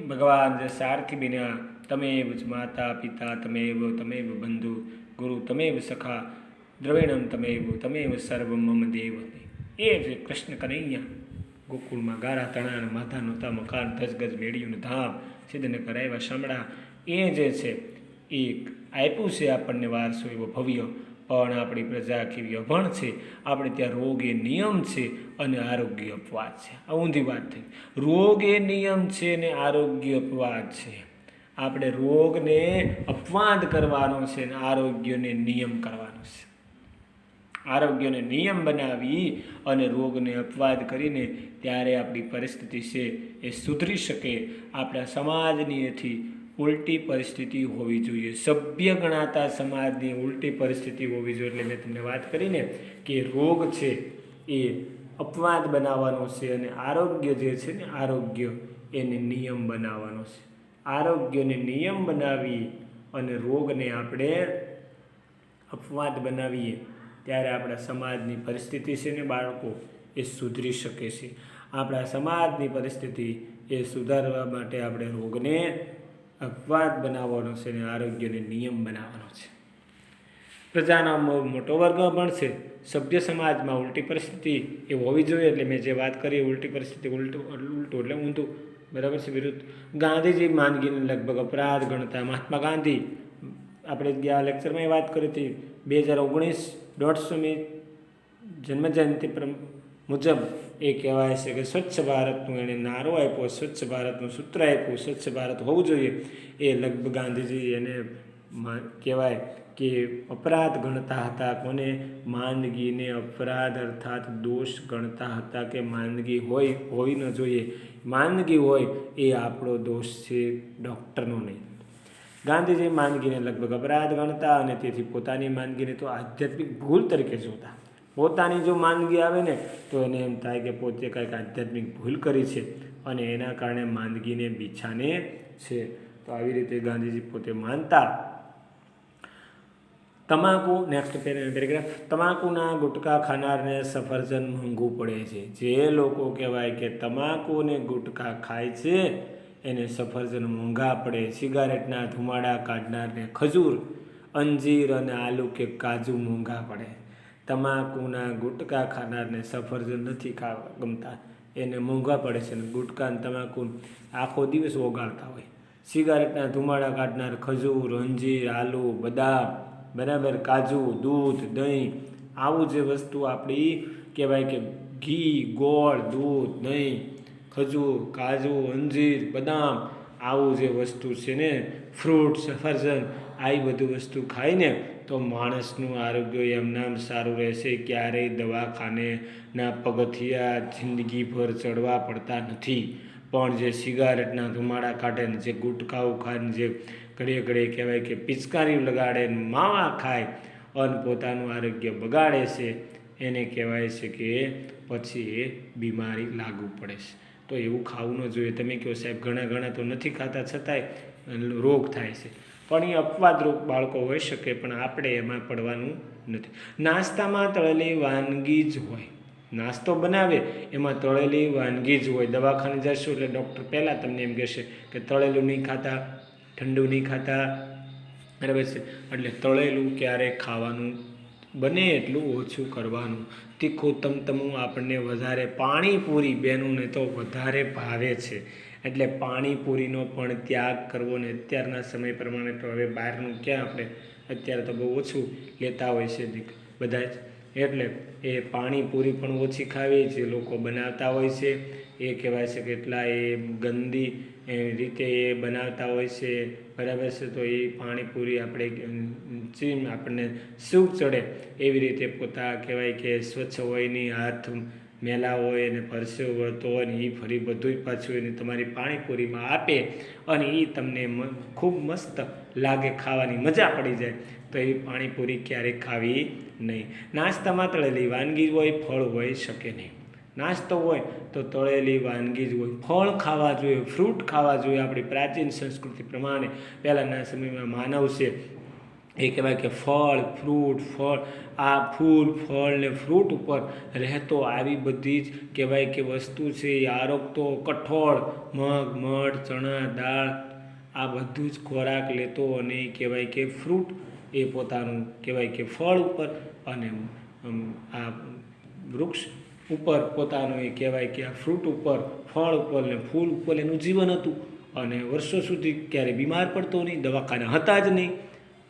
ભગવાન જે સારથી બન્યા, તમેવ માતા પિતા, તમેવ બંધુ ગુરુ, તમેવ સખા દ્રવિણમ, તમેવ સર્વમ મમ દેવ. એ જે કૃષ્ણ કનૈયા ગોકુળમાં ગારા તણા માથા નોતા મકાન ધસગજ મેળ્યું ધામ સિદ્ધને કરાવ્યા શામળા. એ જે છે એ આપ્યું છે આપણને વારસો એવો ભવ્ય. પણ આપણી પ્રજા કેવી અભણ છે. આપણે ત્યાં રોગ એ નિયમ છે અને આરોગ્ય અપવાદ છે. આ ઊંધી વાત થઈ. રોગ એ નિયમ છે ને આરોગ્ય અપવાદ છે. આપણે રોગને અપવાદ કરવાનો છે ને આરોગ્યને નિયમ કરવાનો છે. આરોગ્યને નિયમ બનાવી અને રોગને અપવાદ કરીને ત્યારે આપણી પરિસ્થિતિ છે એ સુધરી શકે. આપણા સમાજની એથી ઉલટી પરિસ્થિતિ હોવી જોઈએ. સભ્ય ગણાતા સમાજની ઉલટી પરિસ્થિતિ હોવી જોઈએ. એટલે મેં તમને વાત કરીને કે રોગ છે એ અપવાદ બનાવવાનો છે અને આરોગ્ય જે છે ને આરોગ્ય એને નિયમ બનાવવાનો છે. આરોગ્યને નિયમ બનાવી અને રોગને આપણે અપવાદ બનાવીએ ત્યારે આપણા સમાજની પરિસ્થિતિ છે ને બાળકો એ સુધરી શકે છે. આપણા સમાજની પરિસ્થિતિ એ સુધારવા માટે આપણે રોગને અપવાદ બનાવવાનો છે અને આરોગ્યને નિયમ બનાવવાનો છે. પ્રજાનો મોટો વર્ગ પણ છે. સભ્ય સમાજમાં ઉલટી પરિસ્થિતિ એ હોવી જોઈએ. એટલે મેં જે વાત કરી ઉલટી પરિસ્થિતિ, ઉલટું એટલે ઊંધું, બરાબર છે, વિરુદ્ધ. ગાંધીજી માંદગીને લગભગ અપરાધ ગણતા. મહાત્મા ગાંધી, આપણે ગયા લેક્ચરમાં વાત કરી હતી, 2019 150મી જન્મજયંતિ મુજબ એ કહેવાય છે કે સ્વચ્છ ભારતનું એણે નારો આપ્યો, સ્વચ્છ ભારતનું સૂત્ર આપ્યું, સ્વચ્છ ભારત હોવું જોઈએ. એ લગભગ ગાંધીજી એને કહેવાય કે અપરાધ ગણતા હતા. કોને? માંદગીને અપરાધ અર્થાત દોષ ગણતા હતા કે માંદગી હોવી ન જોઈએ. માંદગી હોય એ આપણો દોષ છે, ડૉક્ટરનો નહીં. ગાંધીજી માંદગીને લગભગ અપરાધ ગણતા અને તેથી પોતાની માંદગીને તો આધ્યાત્મિક ભૂલ તરીકે જોતા. પોતાની જો માંદગી આવે ને તો એને એમ થાય કે પોતે કંઈક આધ્યાત્મિક ભૂલ કરી છે અને એના કારણે માંદગીને બિછાને છે. તો આવી રીતે ગાંધીજી પોતે માનતા. તમાકુ, નેક્સ્ટ પેરેગ્રાફ. તમાકુના ગુટકા ખાનારને સફરજન મોંઘું પડે છે. જે લોકો કહેવાય કે તમાકુ અને ગુટકા ખાય છે એને સફરજન મોંઘા પડે. સિગારેટના ધુમાડા કાઢનારને ખજૂર, અંજીર અને આલુ કે કાજુ મોંઘા પડે. તમાકુના ગુટકા ખાનારને સફરજન નથી ગમતા, એને મોંઘા પડે છે. અને ગુટકા અને તમાકુ આખો દિવસ ઓગાળતા હોય. સિગારેટના ધુમાડા કાઢનાર ખજૂર, અંજીર, આલુ, બદામ, બરાબર, કાજુ, દૂધ, દહીં, આવું જે વસ્તુ આપણી કહેવાય કે ઘી, ગોળ, દૂધ, દહીં, ખજૂર, કાજુ, અંજીર, બદામ, આવું જે વસ્તુ છે ને, ફ્રૂટ, સફરજન, આવી બધી વસ્તુ ખાઈને તો માણસનું આરોગ્ય એમનામ સારું રહેશે. ક્યારેય દવાખાનેના પગથિયા જિંદગીભર ચડવા પડતા નથી. પણ જે સિગારેટના ધુમાડા કાઢે ને, જે ગુટકાઓ ખાય ને, જે ઘડીએ કહેવાય કે પિચકારી લગાડે ને, માવા ખાય અને પોતાનું આરોગ્ય બગાડે છે, એને કહેવાય છે કે પછી એ બીમારી લાગુ પડે છે. તો એવું ખાવું ન જોઈએ. તમે કહો સાહેબ ઘણા તો નથી ખાતા છતાંય રોગ થાય છે, પણ એ અપવાદરૂપ બાળકો હોઈ શકે, પણ આપણે એમાં પડવાનું નથી. નાસ્તામાં તળેલી વાનગી જ હોય. નાસ્તો બનાવે એમાં તળેલી વાનગી જ હોય. દવાખાને જશો એટલે ડૉક્ટર પહેલાં તમને એમ કહેશે કે તળેલું નહીં ખાતા, ઠંડુ નહીં ખાતા, બરાબર છે. એટલે તળેલું ક્યારેય ખાવાનું બને એટલું ઓછું કરવાનું. તીખું તમતમું આપણને વધારે, પાણીપુરી બહેનોને તો વધારે ભાવે છે, એટલે પાણીપુરીનો પણ ત્યાગ કરવો. ને અત્યારના સમય પ્રમાણે તો હવે બહારનું ક્યાં, આપણે અત્યારે તો બહુ ઓછું લેતા હોય છે બધા જ. એટલે એ પાણીપુરી પણ ઓછી ખાવી. જે લોકો બનાવતા હોય છે એ કહેવાય છે કેટલા એ ગંદી રીતે એ બનાવતા હોય છે, બરાબર છે. તો એ પાણીપુરી આપણને સૂપ ચડે એવી રીતે પોતા કહેવાય કે સ્વચ્છ હોય નહીં, હાથ મેલા હોય અને પરસેવો વળતો હોય ને, એ ફરી બધું પાછું એને તમારી પાણીપુરીમાં આપે અને એ તમને ખૂબ મસ્ત લાગે, ખાવાની મજા પડી જાય. તો એ પાણીપુરી ક્યારેય ખાવી નહીં. નાસ્તામાં તળેલી વાનગી હોય, ફળ હોઈ શકે નહીં. નાસ્તો હોય તો તળેલી વાનગી જ હોય. ફળ ખાવા જોઈએ, ફ્રૂટ ખાવા જોઈએ. આપણી પ્રાચીન સંસ્કૃતિ પ્રમાણે પહેલાંના સમયમાં માનવ છે એ કહેવાય કે ફળ, આ ફૂલ, ફળ ને ફ્રૂટ ઉપર રહેતો. આવી બધી જ કહેવાય કે વસ્તુ છે એ આરોગતો. કઠોળ, મગ, મઠ, ચણા, દાળ, આ બધું જ ખોરાક લેતો અને કહેવાય કે ફ્રૂટ એ પોતાનું કહેવાય કે ફળ ઉપર અને આ વૃક્ષ ઉપર પોતાનું એ કહેવાય કે આ ફ્રૂટ ઉપર, ફળ ઉપર ને ફૂલ ઉપર એનું જીવન હતું. અને વર્ષો સુધી ક્યારેય બીમાર પડતો નહીં, દવાખાના હતા જ નહીં.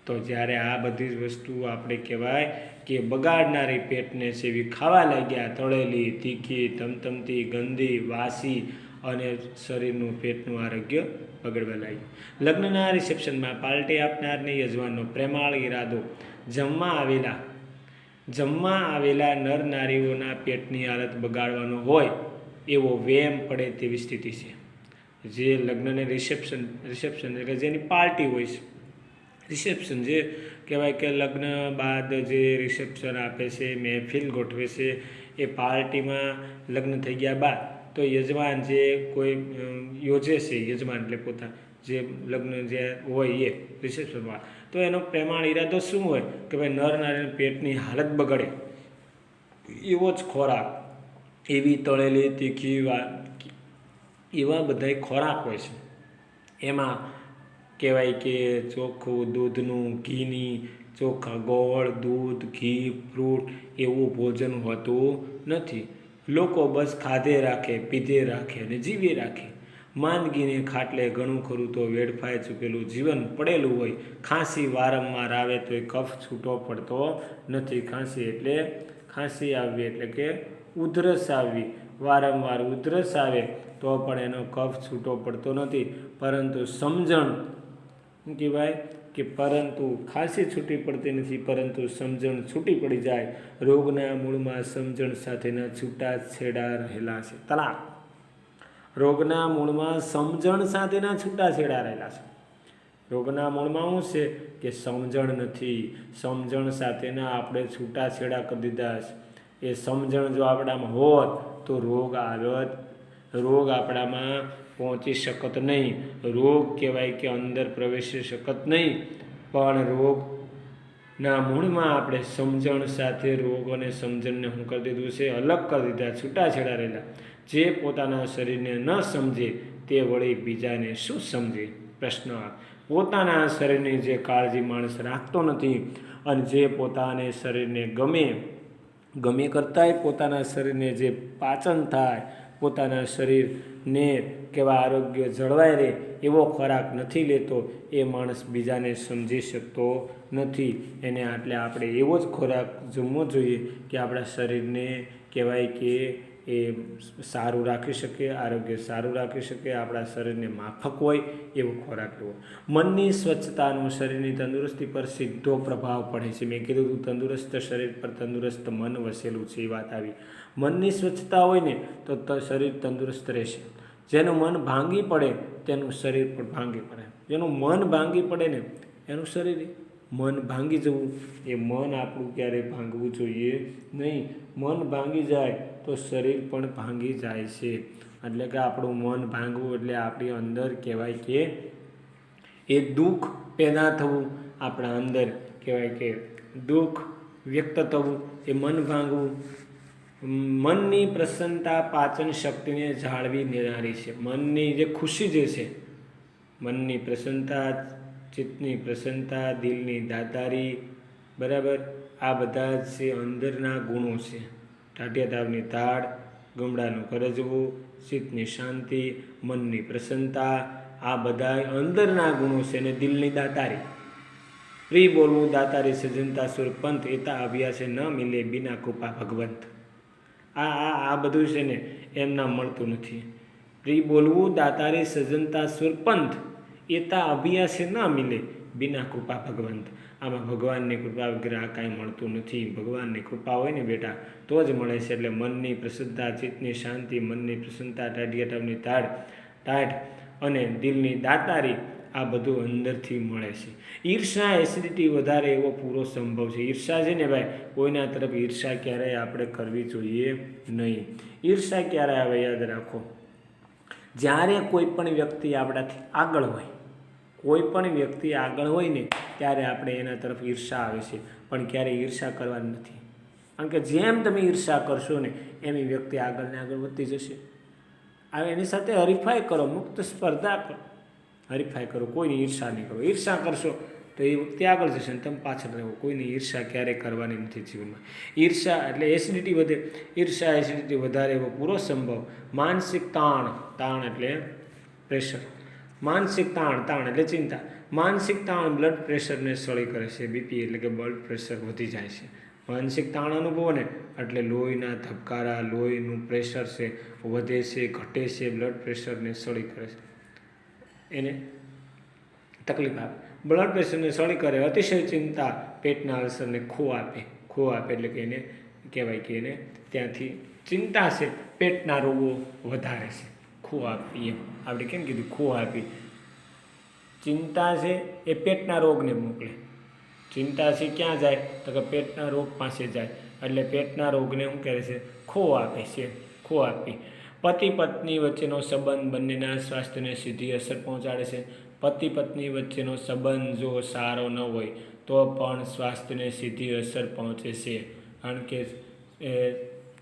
તો જ્યારે આ બધી જ વસ્તુ આપણે કહેવાય કે બગાડનારી પેટને સેવી ખાવા લાગ્યા, તળેલી, તીખી, તમતમતી, ગંદી, વાસી, અને શરીરનું પેટનું આરોગ્ય બગડવા લાગ્યું. લગ્નના રિસેપ્શનમાં પાર્ટી આપનારને યજમાનનો પ્રેમાળ ઈરાદો જમવા આવેલા નર નારીઓના પેટની હાલત બગાડવાનો હોય એવો વેમ પડે તેવી સ્થિતિ છે. જે લગ્નને રિસેપ્શન એટલે જેની પાર્ટી હોય છે, રિસેપ્શન જે કહેવાય કે લગ્ન બાદ જે રિસેપ્શન આપે છે, મહેફિલ ગોઠવે છે, એ પાર્ટીમાં લગ્ન થઈ ગયા બાદ તો યજમાન જે કોઈ યોજે છે, યજમાન એટલે પોતા જે લગ્ન જે હોય એ રિસેપ્શનમાં, તો એનો પ્રેમાળ ઈરાદો શું હોય કે ભાઈ નર નારીના પેટની હાલત બગડે એવો જ ખોરાક, એવી તળેલી, તીખી, એવા બધાય ખોરાક હોય છે. એમાં કહેવાય કે ચોખ્ખું દૂધનું, ઘીની ચોખા, ગોળ, દૂધ, ઘી, ફ્રૂટ એવું ભોજન હોતું નથી. લોકો બસ ખાધે રાખે, પીધે રાખે અને જીવે રાખે. માંદગીને ખાટલે ઘણું ખરું તો વેડફાઈ ચૂકેલું જીવન પડેલું હોય. ખાંસી વારંવાર આવે તો એ કફ છૂટો પડતો નથી. ખાંસી આવવી એટલે કે ઉધરસ આવવી, વારંવાર ઉધરસ આવે તો પણ એનો કફ છૂટો પડતો નથી. પરંતુ સમજણ શું કહેવાય કે પરંતુ ખાંસી છૂટી પડતી નથી, પરંતુ સમજણ છૂટી પડી જાય. રોગના મૂળમાં સમજણ સાથેના છૂટાછેડા રહેલા છે. તલાક. રોગના મૂળમાં સમજણ સાથેના છૂટાછેડા રહેલા છે. રોગના મૂળમાં શું છે કે સમજણ નથી. સમજણ સાથેના આપણે છૂટાછેડા કરી દીધા છે. એ સમજણ જો આપણામાં હોત તો રોગ આવત, રોગ આપણામાં પહોંચી શકત નહીં. રોગ કહેવાય કે અંદર પ્રવેશી શકત નહીં. પણ રોગના મૂળમાં આપણે સમજણ સાથે રોગ અને સમજણને શું કરી દીધું છે? અલગ કરી દીધા, છૂટાછેડા રહેલા. જે પોતાના શરીરને ન સમજે તે વળી બીજાને શું સમજે? પ્રશ્ન. પોતાના શરીરની જે કાળજી માણસ રાખતો નથી અને જે પોતાને શરીરને ગમે કરતાંય પોતાના શરીરને જે પાચન થાય, પોતાના શરીરને કેવા આરોગ્ય જળવાઈ રહે એવો ખોરાક નથી લેતો, એ માણસ બીજાને સમજી શકતો નથી. એને એટલે આપણે એવો જ ખોરાક જમવો જોઈએ કે આપણા શરીરને કહેવાય કે એ સારું રાખી શકે, આરોગ્ય સારું રાખી શકે, આપણા શરીરને માફક હોય એવો ખોરાક લેવો. મનની સ્વચ્છતાનો શરીરની તંદુરસ્તી પર સીધો પ્રભાવ પડે છે. મેં કીધું હતું તંદુરસ્ત શરીર પર તંદુરસ્ત મન વસેલું છે, એ વાત આવી. મનની સ્વચ્છતા હોય ને તો શરીર તંદુરસ્ત રહેશે. જેનું મન ભાંગી પડે તેનું શરીર પણ ભાંગી પડે. જેનું મન ભાંગી પડે ને એનું શરીર મન ભાંગી જવું, એ મન આપણું ક્યારેય ભાંગવું જોઈએ નહીં. મન ભાંગી જાય તો શરીર પણ ભાંગી જાય છે. એટલે કે આપણું મન ભાંગવું એટલે આપણી અંદર કહેવાય કે એ દુઃખ પેદા થવું, આપણા અંદર કહેવાય કે દુઃખ વ્યક્ત થવું, એ મન ભાંગવું. મનની પ્રસન્નતા પાચન શક્તિને જાળવી લેનારી છે. મનની જે ખુશી જે છે, મનની પ્રસન્નતા, ચિત્તની પ્રસન્નતા, દિલની દાતારી, બરાબર, આ બધા છે અંદરના ગુણો છે. ટાઢિયા તાવની તાળ, ગમડાનું કરજવું, ચિત્તની શાંતિ, મનની પ્રસન્નતા, આ બધા અંદરના ગુણો છે. અને દિલની દાતારી, પ્રિય બોલવું દાતારી સજનતા સુર પંથ, એતા અભ્યાસે ન મિલે બિના કૃપા ભગવંત. આ બધું છે ને એમના મળતું નથી. પ્રિય બોલવું દાતારી સજનતા સુર પંથ, એતા અભ્યાસે ન મિલે બિના કૃપા ભગવંત. આમાં ભગવાનની કૃપા વગેરે આ કાંઈ મળતું નથી. ભગવાનની કૃપા હોય ને બેટા તો જ મળે છે. એટલે મનની પ્રસન્નતા, ચિત્તની શાંતિ, મનની પ્રસન્નતા, ટાઢિયા તાવની ટાઢ અને દિલની દાતારી, આ બધું અંદરથી મળે છે. ઈર્ષા, એસિડિટી વધારે એવો પૂરો સંભવ છે. ઈર્ષા છે ને ભાઈ, કોઈના તરફ ઈર્ષા ક્યારેય આપણે કરવી જોઈએ નહીં. ઈર્ષા ક્યારે આવે યાદ રાખો, જ્યારે કોઈ પણ વ્યક્તિ આપણાથી આગળ હોય, કોઈ પણ વ્યક્તિ આગળ હોય ને ત્યારે આપણે એના તરફ ઈર્ષા આવે છે. પણ ક્યારેય ઈર્ષા કરવાની નથી. કારણ કે જેમ તમે ઈર્ષા કરશો ને એમ એ વ્યક્તિ આગળ ને આગળ વધતી જશે. હવે એની સાથે હરીફાઈ કરો, મુક્ત સ્પર્ધા કરો, હરીફાઈ કરો, કોઈની ઈર્ષા નહીં કરો. ઈર્ષા કરશો તો એ વ્યક્તિ આગળ જશે અને તમે પાછળ રહો. કોઈની ઈર્ષા ક્યારેય કરવાની નથી જીવનમાં. ઈર્ષા એટલે એસિડિટી વધે. ઈર્ષા, એસિડિટી વધારે એવો પૂરો સંભવ. માનસિક તાણ, તાણ એટલે પ્રેશર. માનસિક તાણ એટલે ચિંતા. માનસિક તાણ બ્લડ પ્રેશરને સળી કરે છે. બીપી એટલે કે બ્લડ પ્રેશર વધી જાય છે. માનસિક તાણ અનુભવો ને એટલે લોહીના ધબકારા, લોહીનું પ્રેશર છે વધે છે, ઘટે છે, બ્લડ પ્રેશરને સળી કરે છે, એને તકલીફ આવે. બ્લડ પ્રેશરને સળી કરે. અતિશય ચિંતા પેટના અલ્સરને ખો આપે. ખો આપે એટલે કે એને કહેવાય કે એને ત્યાંથી ચિંતા છે, પેટના રોગો વધારે છે. ખો આપી એમ આપણે કેમ કીધું? ખો આપી. ચિંતા છે એ પેટના રોગને મોકલે. ચિંતા છે ક્યાં જાય તો કે પેટના રોગ પાસે જાય. એટલે પેટના રોગને શું કહે છે? ખો આપે છે. ખો આપી. પતિ પત્ની વચ્ચેનો સંબંધ બંનેના સ્વાસ્થ્યને સીધી અસર પહોંચાડે છે. પતિ પત્ની વચ્ચેનો સંબંધ જો સારો ન હોય તો પણ સ્વાસ્થ્યને સીધી અસર પહોંચે છે. કારણ કે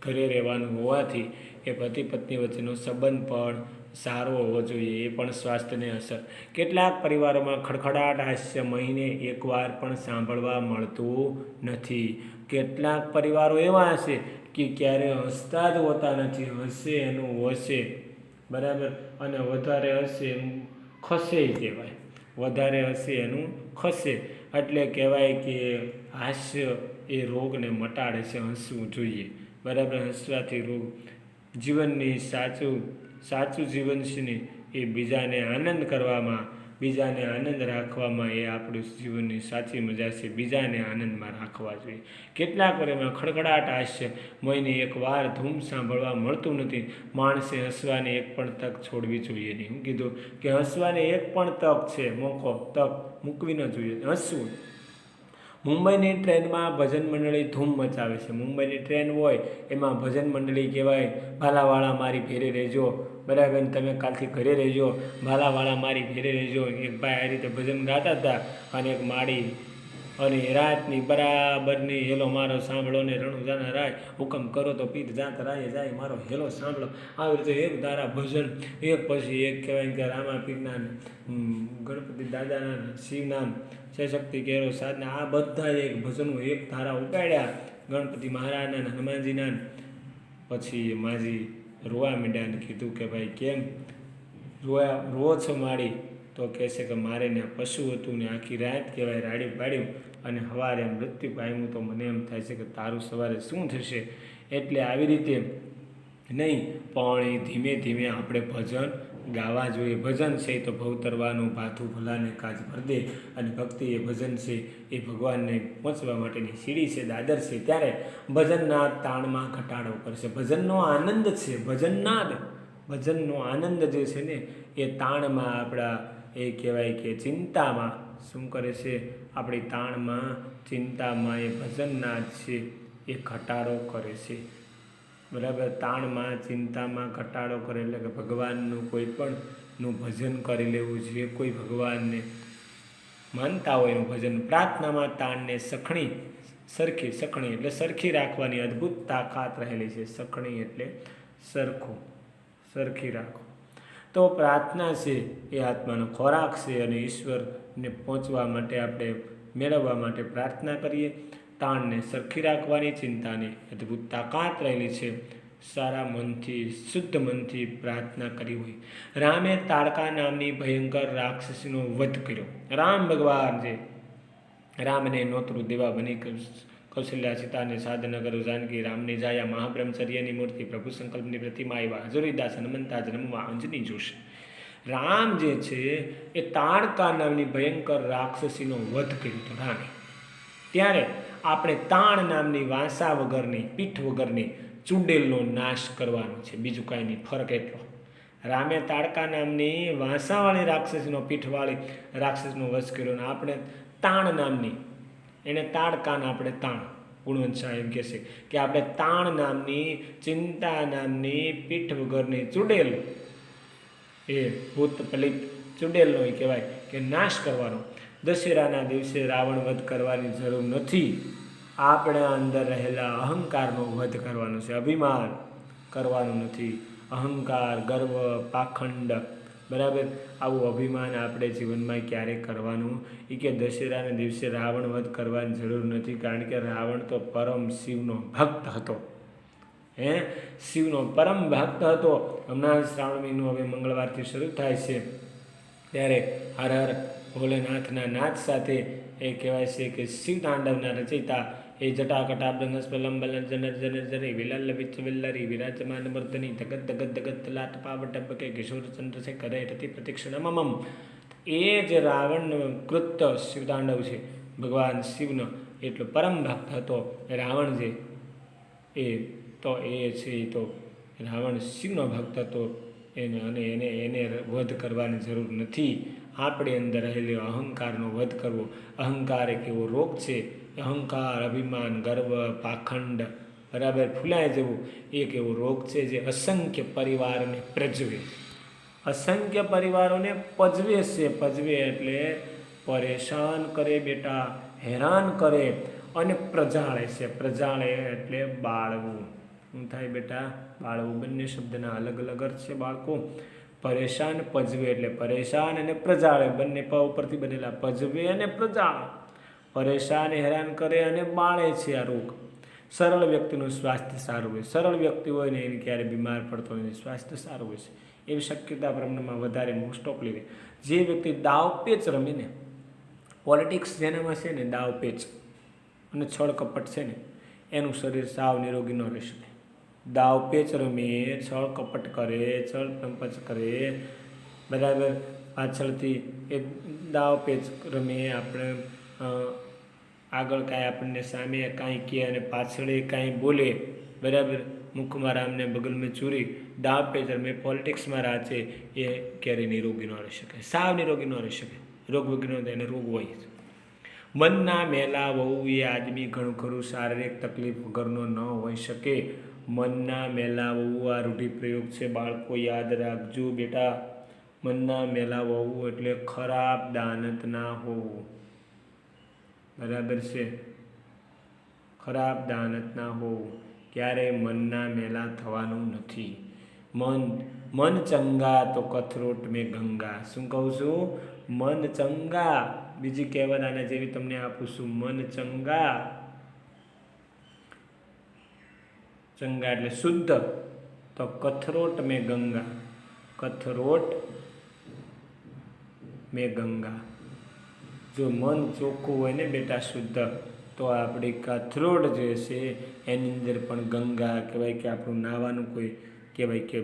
ઘરે રહેવાનું હોવાથી એ પતિ પત્ની વચ્ચેનો સંબંધ પણ સારો હોવો જોઈએ, એ પણ સ્વાસ્થ્યને અસર. કેટલાક પરિવારોમાં ખડખડાટ હાસ્ય મહિને એકવાર પણ સાંભળવા મળતું નથી. કેટલાક પરિવારો એવા હશે કે ક્યારે હસતા જ હોતા નથી, હસે એનું વસે, બરાબર, અને વધારે હશે એનું ખસે કહેવાય, વધારે હશે એનું ખસે. એટલે કહેવાય કે હાસ્ય એ રોગને મટાડે છે, હસવું જોઈએ, બરાબર. હસવાથી રોગ જીવનની સાચું જીવન છે ને એ બીજાને આનંદ કરવામાં, બીજાને આનંદ રાખવામાં, એ આપણું જીવનની સાચી મજા છે. બીજાને આનંદમાં રાખવા જોઈએ. કેટલાક પરિવારમાં ખડખડાટ હાસ્ય મહિને એકવાર ધૂમ સાંભળવા મળતું નથી. માણસે હસવાની એક પણ તક છોડવી જોઈએ નહીં. હું કીધું કે હસવાની એક પણ તક છે, તક મૂકવી ન જોઈએ, હસવું. મુંબઈની ટ્રેનમાં ભજન મંડળી ધૂમ મચાવે છે. મુંબઈની ટ્રેન હોય એમાં ભજન મંડળી કહેવાય, ભાલાવાળા મારી ભેરે રહેજો, બરાબર, તમે કાલથી ઘરે રહેજો, ભાલાવાળા મારી ભેરે રહેજો. એક ભાઈ આ રીતે ભજન ગાતા હતા અને એક માળી, અને રાતની બરાબરની હેલો મારો સાંભળો ને રણુજાના રાય, હુકમ કરો તો પીઠ જાત રાય જાય, મારો હેલો સાંભળો. આવી રીતે એક ધારા ભજન, એક પછી એક, કહેવાય કે રામાપીરના, ગણપતિ દાદાના, શિવના, શક્તિ કેરો સાધના, આ બધા એક ભજનો એક ધારા ઉપાડ્યા ગણપતિ મહારાજના, હનુમાનજીના. પછી માજી રોવા માંડ્યા અને કીધું કે ભાઈ કેમ રોવો છો માળી? તો કહે છે કે મારે ને પશુ હતું ને આખી રાત કહેવાય રાડ્યું પાડ્યું અને સવારે મૃત્યુ પામ્યું, તો મને એમ થાય છે કે તારું સવારે શું થશે. એટલે આવી રીતે નહીં, પણ ધીમે ધીમે આપણે ભજન ગાવા જોઈએ. ભજન છે તો ભવતરવાનું ભાથું ભલાને કાજ ભર દે, અને ભક્તિ એ ભજન છે, એ ભગવાનને પહોંચવા માટેની સીડી છે, દાદર છે. ત્યારે ભજનના તાણમાં ઘટાડો કરશે. ભજનનો આનંદ છે, ભજનનો આનંદ જે છે ને એ તાણમાં, આપણા એ કહેવાય કે ચિંતામાં શું કરે છે, આપણી તાણમાં, ચિંતામાં એ ભજનના છે એ ઘટાડો કરે છે, બરાબર. તાણમાં, ચિંતામાં ઘટાડો કરે એટલે કે ભગવાનનું કોઈ પણનું ભજન કરી લેવું જોઈએ. કોઈ ભગવાનને માનતા હોય એનું ભજન. પ્રાર્થનામાં તાણને સખણી એટલે સરખી રાખવાની અદ્ભુત તાકાત રહેલી છે. સખણી એટલે સરખી રાખો. તો પ્રાર્થના છે એ આત્માનો ખોરાક છે, અને ઈશ્વરને પહોંચવા માટે, આપણે મેળવવા માટે પ્રાર્થના કરીએ. તાણને સરખી રાખવાની, ચિંતાની અદ્ભુત તાકાત રહેલી છે. સારા મનથી, શુદ્ધ મનથી પ્રાર્થના કરી હોય. રામે તાડકા નામની ભયંકર રાક્ષસીનો વધ કર્યો. રામ ભગવાન છે, રામને નોતરું દેવા બની કૌશલ્યા સીતાને સાધનગર જાનકી, રામની જાયા મહાબ્રહ્મચર્યની મૂર્તિ, પ્રભુ સંકલ્પની પ્રતિમા આવ્યા, હજુરીદાસ હનુમંતા જન્મમાં અંજની જોશે. રામ જે છે એ તાડકા નામની ભયંકર રાક્ષસીનો વધ કર્યો હતો રામે. ત્યારે આપણે તાણ નામની વાંસા વગરની, પીઠ વગરની ચૂંડેલનો નાશ કરવાનો છે, બીજું કાંઈ નહીં. ફરક એટલો, રામે તાડકા નામની વાંસાવાળી રાક્ષસીનો, પીઠવાળી રાક્ષસનો વધ કર્યો, અને આપણે તાણ નામની, એને તાડકાને આપણે તાણ, ગુણવંત શાહ એમ કહે છે કે આપણે તાણ નામની, ચિંતા નામની પીઠ વગરની ચૂડેલ, એ ભૂત પલિત ચૂડેલનો એ કહેવાય કે નાશ કરવાનો. દશેરાના દિવસે રાવણ વધ કરવાની જરૂર નથી. આપણા અંદર રહેલા અહંકારનો વધ કરવાનો છે, અભિમાન કરવાનું નથી. અહંકાર, ગર્વ, પાખંડ, બરાબર, આવું અભિમાન આપણે જીવનમાં ક્યારેય કરવાનું એ કે દશેરાના દિવસે રાવણ વધ કરવાની જરૂર નથી. કારણ કે રાવણ તો પરમ શિવનો ભક્ત હતો, શિવનો પરમ ભક્ત હતો. હમણાં શ્રાવણ મહિનો હવે મંગળવારથી શરૂ થાય છે, ત્યારે હર હર ભોલેનાથના નાથ સાથે એ કહેવાય છે કે શિવ તાંડવના રચયિતા એ જટાકટાબ્રહ્મસ્પલંબલજનર્જનર્જરી વિલાલ વિચ વિલ્લરી વિરાજમાન વર્ધની ધગત ધગત ધગત લાટ પાવટબકે કિશોર ચંદ્રશેખર રતિ પ્રતિક્ષણમમ. એ જે રાવણનો કૃત્ય શિવતાંડવ છે, ભગવાન શિવનો એટલો પરમ ભક્ત હતો રાવણ જે, એ તો એ છે, તો રાવણ શિવનો ભક્ત હતો. એને વધ કરવાની જરૂર નથી. આપણી અંદર રહેલો અહંકારનો વધ કરવો. અહંકાર એક એવો રોગ છે, અહંકાર, અભિમાન, ગર્વ, પાખંડ, બરાબર, ફૂલાઈ જવું, એક એવો રોગ છે જે અસંખ્ય પરિવારને પ્રજવે, અસંખ્ય પરિવારોને પજવે છે. પજવે એટલે પરેશાન કરે બેટા, હેરાન કરે, અને પ્રજાળે છે. પ્રજાળે એટલે બાળવું. શું થાય બેટા? બાળવું. બંને શબ્દના અલગ અલગ અર્થ છે બાળકો. પરેશાન પજવે એટલે પરેશાન અને પ્રજાળે, બંને પ ઉપરથી બનેલા, પજવે અને પ્રજાળે, પરેશાન હેરાન કરે અને બાળે છે આ રોગ. સરળ વ્યક્તિનું સ્વાસ્થ્ય સારું હોય, સરળ વ્યક્તિ હોય ને એને ક્યારે બીમાર પડતો નથી, સ્વાસ્થ્ય સારું હોય છે એવી શક્યતા પ્રમાણમાં વધારે મોસ્ટ ઓફલી રહે. જે વ્યક્તિ દાવપેચ રમીને, પોલિટિક્સ જેનામાં છે ને દાવપેચ અને છળ કપટ છે ને, એનું શરીર સાવ નિરોગી ન રહી શકે. દાવપેચ રમીએ, છળ કપટ કરે, છળ પંપચ કરે, બરાબર, પાછળથી એ દાવપેચ રમીએ, આપણે આગળ કાંઈ આપણને સામે કાંઈ કહે અને પાછળ કાંઈ બોલે, બરાબર, મુખમાં રામને બગલમાં ચૂરી, દાવપેચ રમે, પોલિટિક્સમાં રાખે, એ ક્યારેય નિરોગી ન રહી શકે, સાવ નિરોગી ન રહી શકે. રોગ વગેરે એને રોગ હોય. મનના મેલા વહુ એ આદમી ઘણું ખરું શારીરિક તકલીફ વગરનો ન હોઈ શકે. મનના મેલા વહુ આ રૂઢિપ્રયોગ છે, બાળકો યાદ રાખજો બેટા. મનના મેલા વહુ એટલે ખરાબ દાનત ના હોવું, બરાબર છે, ખરાબ દાનત ના હોવું, ક્યારેય મનના મેલા થવાનું નથી. મન ચંગા તો કથરોટ મેં ગંગા. શું કહું છું? મન ચંગા, બીજી કહેવત આના જેવી તમને આપું છું. મન ચંગા, ચંગા એટલે શુદ્ધ, તો કથરોટ મેં ગંગા, કથરોટ મેં ગંગા. જો મન ચોખ્ખું હોય ને બેટા, શુદ્ધ, તો આપણી કથરોટ જે છે એની અંદર પણ ગંગા કહેવાય કે આપણું નાહવાનું કોઈ કહેવાય કે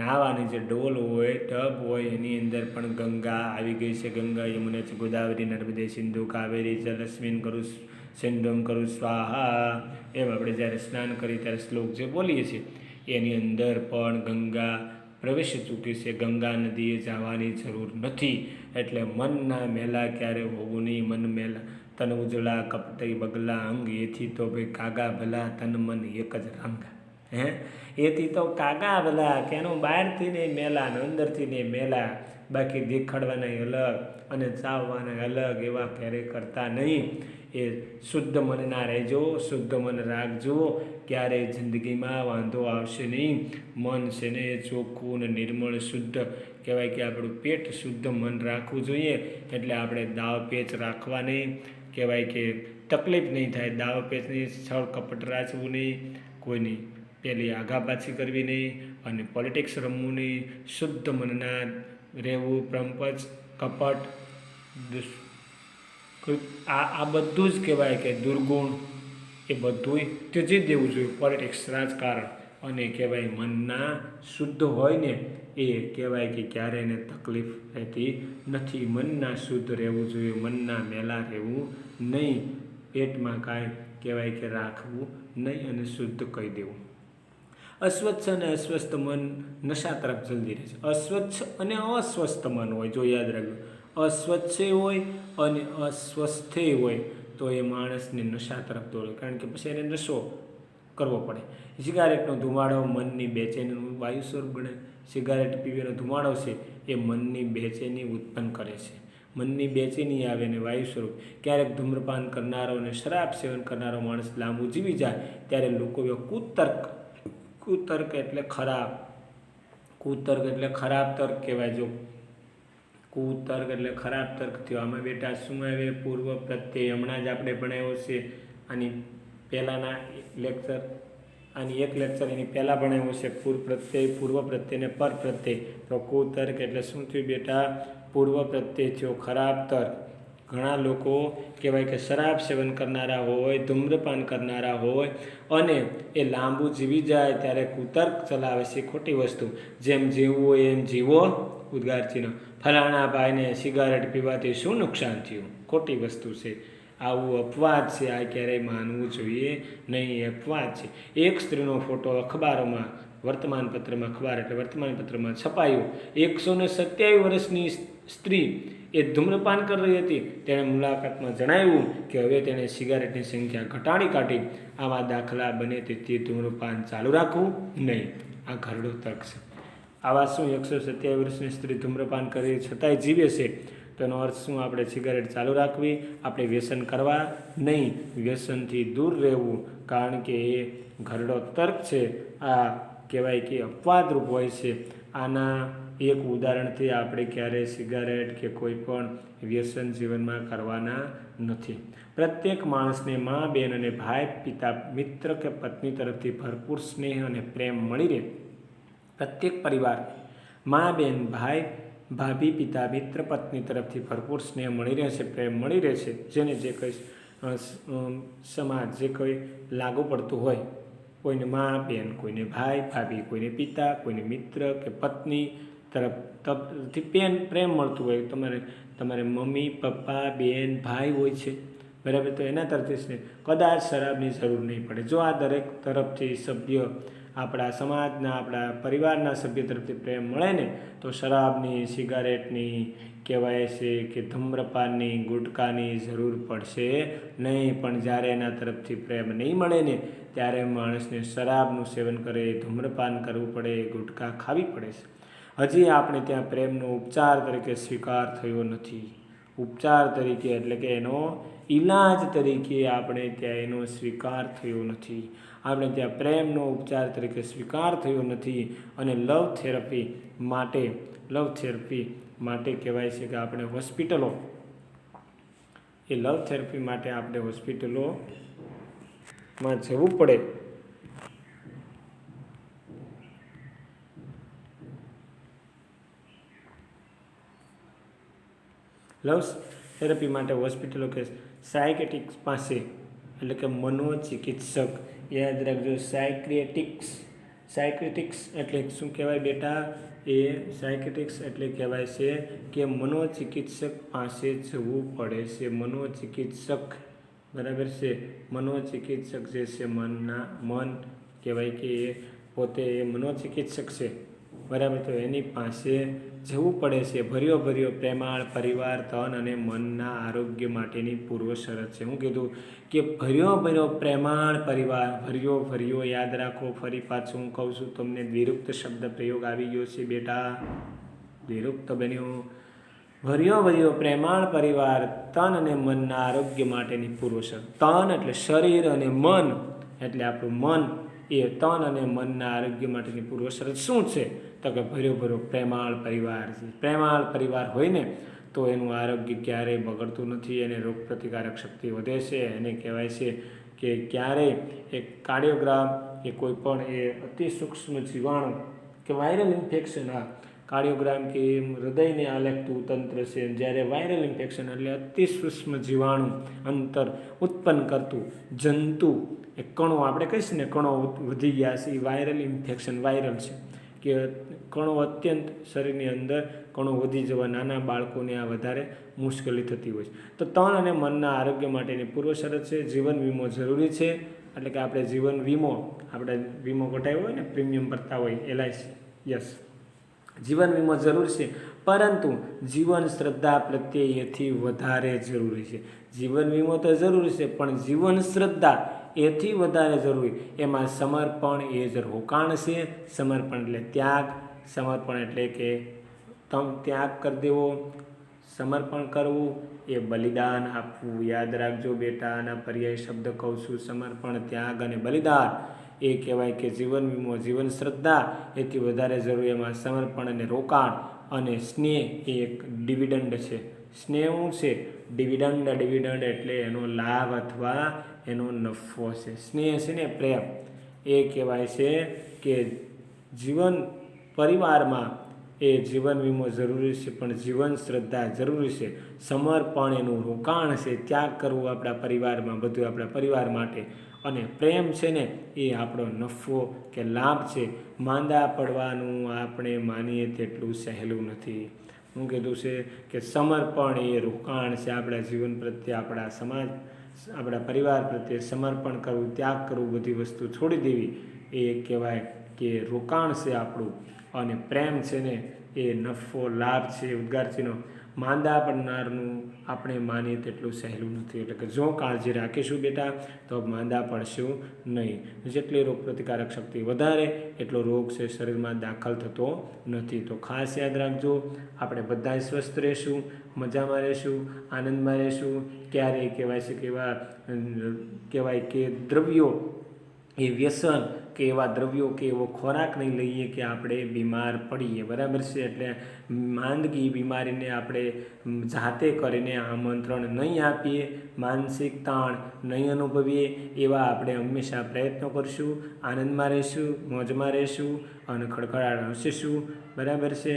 નાહવાની જે ડોલ હોય, ટબ હોય, એની અંદર પણ ગંગા આવી ગઈ છે. ગંગા યમુના છે ગોદાવરી નર્મદે સિંધુ કાવેરી જલસ્મિન કરું સિંધુમ કરું સ્વાહા. એમ આપણે જ્યારે સ્નાન કરીએ ત્યારે શ્લોક જે બોલીએ છીએ એની અંદર પણ ગંગા પ્રવેશી ચૂકી છે. ગંગા નદીએ જવાની જરૂર નથી. એટલે મનના મેલા ક્યારે હોવું નહીં. મન મેલા તન ઉજળા કપટઈ બગલા અંગ, એથી તો ભાઈ કાગા ભલા તન મન એક જ રંગ. એથી તો કાગા ભલા કે એનું બહારથી નહીં મેલા ને અંદરથી નહીં મેલા, બાકી દેખાડવાના અલગ અને ચાવવાના અલગ, એવા ક્યારેય કરતા નહીં. એ શુદ્ધ મનના રહેજો, શુદ્ધ મન રાખજો, ક્યારેય જિંદગીમાં વાંધો આવશે નહીં. મન છે ને એ ચોખ્ખું ને નિર્મળ શુદ્ધ કહેવાય કે આપણું પેટ શુદ્ધ મન રાખવું જોઈએ. એટલે આપણે દાવપેચ રાખવા નહીં, કહેવાય કે તકલીફ નહીં થાય. દાવપેચની છળ કપટ રાખવું નહીં, કોઈની પેલી આઘા પાછી કરવી નહીં, અને પોલિટિક્સ રમવું નહીં. શુદ્ધ મનના રહેવું, પ્રપંચ કપટ આ બધું જ કહેવાય કે દુર્ગુણ, એ બધું ત્યજી દેવું જોઈએ. પોલિટિક્સ, રાજકારણ, અને કહેવાય મનના શુદ્ધ હોય ને એ કહેવાય કે ક્યારેય એને તકલીફ રહેતી નથી. મનના શુદ્ધ રહેવું જોઈએ, મનના મેલા રહેવું નહીં, પેટમાં કાંઈ કહેવાય કે રાખવું નહીં, અને શુદ્ધ કહી દેવું. અસ્વચ્છ અને અસ્વસ્થ મન નશા તરફ જલ્દી રહે છે. અસ્વચ્છ અને અસ્વસ્થ મન હોય, જો યાદ રાખજો. અસ્વચ્છ હોય અને અસ્વસ્થ હોય તો એ માણસને નશા તરફ દોડે, કારણ કે પછી એને નશો કરવો પડે. સિગારેટનો ધુમાડો મનની બેચેનીનું વાયુ સ્વરૂપ ગણે. સિગારેટ પીવાનો ધુમાડો છે એ મનની બેચેની ઉત્પન્ન કરે છે. મનની બેચેની આવે ને વાયુ સ્વરૂપ. ક્યારેક ધૂમ્રપાન કરનારો અને શરાબ સેવન કરનારો માણસ લાંબુ જીવી જાય ત્યારે લોકો કુતર્ક એટલે ખરાબ, કુતર્ક એટલે ખરાબ તર્ક કહેવાય. જો કુતર્ક એટલે ખરાબ તર્ક થયો. આમાં બેટા શું આવે? પૂર્વ પ્રત્યય. હમણાં જ આપણે ભણાવ્યો છે આની પહેલાંના લેક્ચર, આની એક લેક્ચર એની પહેલાં ભણાવ્યો છે. પૂર્વ પ્રત્યય ને પર પ્રત્યય. તો કુતર્ક એટલે શું થયું બેટા? પૂર્વ પ્રત્યય થયો ખરાબ તર્ક. ઘણા લોકો કહેવાય કે શરાબ સેવન કરનારા હોય, ધૂમ્રપાન કરનારા હોય અને એ લાંબુ જીવી જાય ત્યારે કુતર્ક ચલાવે છે. ખોટી વસ્તુ. જેમ જીવવું હોય એમ જીવો, ઉદ્ગાર ચિહ્ન. ફલાણા ભાઈને સિગારેટ પીવાથી શું નુકસાન થયું? ખોટી વસ્તુ છે. આવું અપવાદ છે, આ ક્યારેય માનવું જોઈએ નહીં, અપવાદ છે. એક સ્ત્રીનો ફોટો અખબારોમાં, વર્તમાનપત્રમાં, અખબાર એટલે વર્તમાનપત્રમાં છપાયો. 127 વર્ષની સ્ત્રી એ ધૂમ્રપાન કરી રહી હતી. તેણે મુલાકાતમાં જણાવ્યું કે હવે તેણે સિગારેટની સંખ્યા ઘટાડી કાઢી. આવા દાખલા બને તેથી ધૂમ્રપાન ચાલુ રાખવું નહીં. આ ઘરડો તર્ક છે. આવા શું 127 વર્ષની સ્ત્રી ધૂમ્રપાન કરી છતાંય જીવે છે, તો એનો અર્થ શું? આપણે સિગારેટ ચાલુ રાખવી, આપણે વ્યસન કરવા નહીં, વ્યસનથી દૂર રહેવું, કારણ કે એ ઘરડો તર્ક છે. આ કહેવાય કે અપવાદરૂપ હોય છે. આના એક ઉદાહરણથી આપણે ક્યારેય સિગારેટ કે કોઈ પણ વ્યસન જીવનમાં કરવાના નથી. પ્રત્યેક માણસને મા, બેન અને ભાઈ, પિતા, મિત્ર કે પત્ની તરફથી ભરપૂર સ્નેહ અને પ્રેમ મળી રહે. પ્રત્યેક પરિવાર મા, બેન, ભાઈ, ભાભી, પિતા, મિત્ર, પત્ની તરફથી ભરપૂર સ્નેહ મળી રહે છે, પ્રેમ મળી રહે છે. જેને જે કંઈ સમાજ જે કંઈ લાગુ પડતું હોય, કોઈને મા, બેન, કોઈને ભાઈ, ભાભી, કોઈને પિતા, કોઈને મિત્ર કે પત્ની તરફથી પ્રેમ મળતું હોય, તમારે મમ્મી, પપ્પા, બેન, ભાઈ હોય છે, બરાબર, તો એના તરફથી કદાચ શરાબની જરૂર નહીં પડે. જો આ દરેક તરફથી સભ્ય આપણા સમાજના, આપણા પરિવારના સભ્ય તરફથી પ્રેમ મળે ને, તો શરાબની, સિગારેટની, કહેવાય છે કે ધૂમ્રપાનની, ગુટકાની જરૂર પડશે નહીં. પણ જ્યારે એના તરફથી પ્રેમ નહીં મળે ને, ત્યારે માણસને શરાબનું સેવન કરે, ધૂમ્રપાન કરવું પડે, ગુટકા ખાવી પડે છે. હજી આપણે ત્યાં પ્રેમનો ઉપચાર તરીકે સ્વીકાર થયો નથી. ઉપચાર તરીકે એટલે કે એનો ઈલાજ તરીકે આપણે ત્યાં એનો સ્વીકાર થયો નથી. આપણે ત્યાં પ્રેમનો ઉપચાર તરીકે સ્વીકાર થયો નથી. અને લવ થેરપી માટે કહેવાય છે કે આપણે લવ થેરપી માટે આપણે હોસ્પિટલોમાં જવું પડે. લવ થેરપી માટે હોસ્પિટલો કે સાયકેટિક્સ પાસે, એટલે કે મનોચિકિત્સક, યાદ રાખજો. સાયકેટિક્સ એટલે શું કહેવાય બેટા? એ સાયકેટિક્સ એટલે કહેવાય છે કે મનોચિકિત્સક પાસે જવું પડે છે. મનોચિકિત્સક, બરાબર છે. મનોચિકિત્સક જે છે મન કહેવાય કે એ પોતે મનોચિકિત્સક છે, બરાબર, તો એની પાસે જવું પડે છે. ભર્યો પ્રેમાળ પરિવાર તન અને મનના આરોગ્ય માટેની પૂર્વ શરત છે. હું કીધું કે ભર્યો પ્રેમાળ પરિવાર, ભર્યો યાદ રાખો. ફરી પાછું હું કહું છું તમને, દ્વિરુક્ત શબ્દ પ્રયોગ આવી ગયો છે બેટા, દ્વિરુક્ત બન્યો. ભર્યો પ્રેમાળ પરિવાર તન અને મનના આરોગ્ય માટેની પૂર્વ શરત. તન એટલે શરીર અને મન એટલે આપણું મન, એ તન અને મનના આરોગ્ય માટેની પૂર્વ શરત શું છે? તો કે ભર્યો પ્રેમાળ પરિવાર છે. પ્રેમાળ પરિવાર હોય ને તો એનું આરોગ્ય ક્યારેય બગડતું નથી, એને રોગપ્રતિકારક શક્તિ વધે છે. એને કહેવાય છે કે ક્યારેય એક કાર્ડિયોગ્રામ એ કોઈ પણ એ અતિ સૂક્ષ્મ જીવાણુ કે વાયરલ ઇન્ફેક્શન, કાર્ડિયોગ્રામ કે હૃદયને આલેખતું તંત્ર છે. જ્યારે વાયરલ ઇન્ફેક્શન એટલે અતિ સૂક્ષ્મ જીવાણુ અંતર ઉત્પન્ન કરતું જંતુ, એ કણો આપણે કહીશું ને, કણો વધી ગયા છે, એ વાયરલ ઇન્ફેક્શન, વાયરલ છે કે કણો અત્યંત શરીરની અંદર કણો વધી જવા, નાના બાળકોને આ વધારે મુશ્કેલી થતી હોય છે. તો તન અને મનના આરોગ્ય માટેની પૂર્વ શરત છે જીવન વીમો જરૂરી છે. એટલે કે આપણે જીવન વીમો, આપણે વીમો કઢાવ્યો હોય ને, પ્રીમિયમ ભરતા હોય, LIC, યસ, જીવન વીમો જરૂરી છે. પરંતુ જીવન શ્રદ્ધા પ્રત્યે એથી વધારે જરૂરી છે. જીવન વીમો તો જરૂરી છે, પણ જીવન શ્રદ્ધા એથી વધારે જરૂરી. એમાં સમર્પણ એ જ રોકાણ છે. સમર્પણ એટલે ત્યાગ, સમર્પણ એટલે કે ત્યાગ કરી દેવો, સમર્પણ કરવું એ બલિદાન આપવું. યાદ રાખજો બેટા, આના પર્યાય શબ્દ કહું છું, સમર્પણ, ત્યાગ અને બલિદાન. એ કહેવાય કે જીવન વીમો, જીવન શ્રદ્ધા એથી વધારે જરૂરી. એમાં સમર્પણ અને રોકાણ અને સ્નેહ એ એક ડિવિડન્ડ છે. સ્નેહ શું છે? ડિવિડન્ડ એટલે એનો લાભ અથવા એનો નફો છે. સ્નેહ છે ને, પ્રેમ, એ કહેવાય છે કે જીવન પરિવારમાં એ જીવન વીમો જરૂરી છે, પણ જીવન શ્રદ્ધા જરૂરી છે. સમર્પણ એનું રોકાણ છે, ત્યાગ કરવું આપણા પરિવારમાં, બધું આપણા પરિવાર માટે. અને પ્રેમ છે ને, એ આપણો નફો કે લાભ છે. માંદા પડવાનું આપણે માનીએ તેટલું સહેલું નથી. હું કીધું છે કે સમર્પણ એ રોકાણ છે. આપણા જીવન પ્રત્યે, આપણા સમાજ, આપણા પરિવાર પ્રત્યે સમર્પણ કરવું, ત્યાગ કરવું, બધી વસ્તુ છોડી દેવી, એ કહેવાય કે રોકાણ છે આપણું. અને પ્રેમ છે ને, એ નફો, લાભ છે. ઉદ્ગારચિહ્નો. માંદા પડનારનું આપણે માનીએ તેટલું સહેલું નથી. એટલે કે જો કાળજી રાખીશું બેટા, તો માંદા પડશું નહીં. જેટલી રોગપ્રતિકારક શક્તિ વધારે એટલો રોગ છે શરીરમાં દાખલ થતો નથી. તો ખાસ યાદ રાખજો, આપણે બધા સ્વસ્થ રહીશું, મજામાં રહીશું, આનંદમાં રહીશું. ક્યારેય કહેવાય છે કે એવા કહેવાય કે દ્રવ્યો એ વ્યસન કે એવા દ્રવ્યો કે એવો ખોરાક નહીં લઈએ કે આપણે બીમાર પડીએ, બરાબર છે. એટલે માંદગી બીમારીને આપણે જાતે કરીને આમંત્રણ નહીં આપીએ, માનસિક તાણ નહીં અનુભવીએ, એવા આપણે હંમેશા પ્રયત્નો કરશું. આનંદમાં રહીશું, મોજમાં રહીશું અને ખડખડાટ હસીશું, બરાબર છે.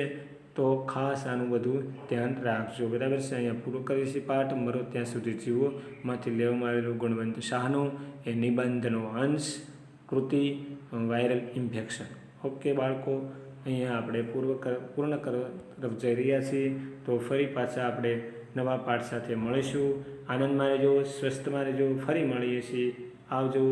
તો ખાસ આનું બધું ધ્યાન રાખજો, બરાબર છે. અહીંયા પૂરો કરીએ છીએ પાઠ. મરો ત્યાં સુધી જીવો માંથી લેવામાં આવેલું ગુણવંત શાહનું એ નિબંધનો અંશ, કૃતિ વાયરલ ઇન્ફેક્શન. ઓકે બાળકો, અહીંયા આપણે પૂર્ણ તરફ જઈ રહ્યા છીએ. તો ફરી પાછા આપણે નવા પાઠ સાથે મળીશું. આનંદમાં રહેજો, સ્વસ્થમાં રહેજો. ફરી મળીએ છીએ. આવજો.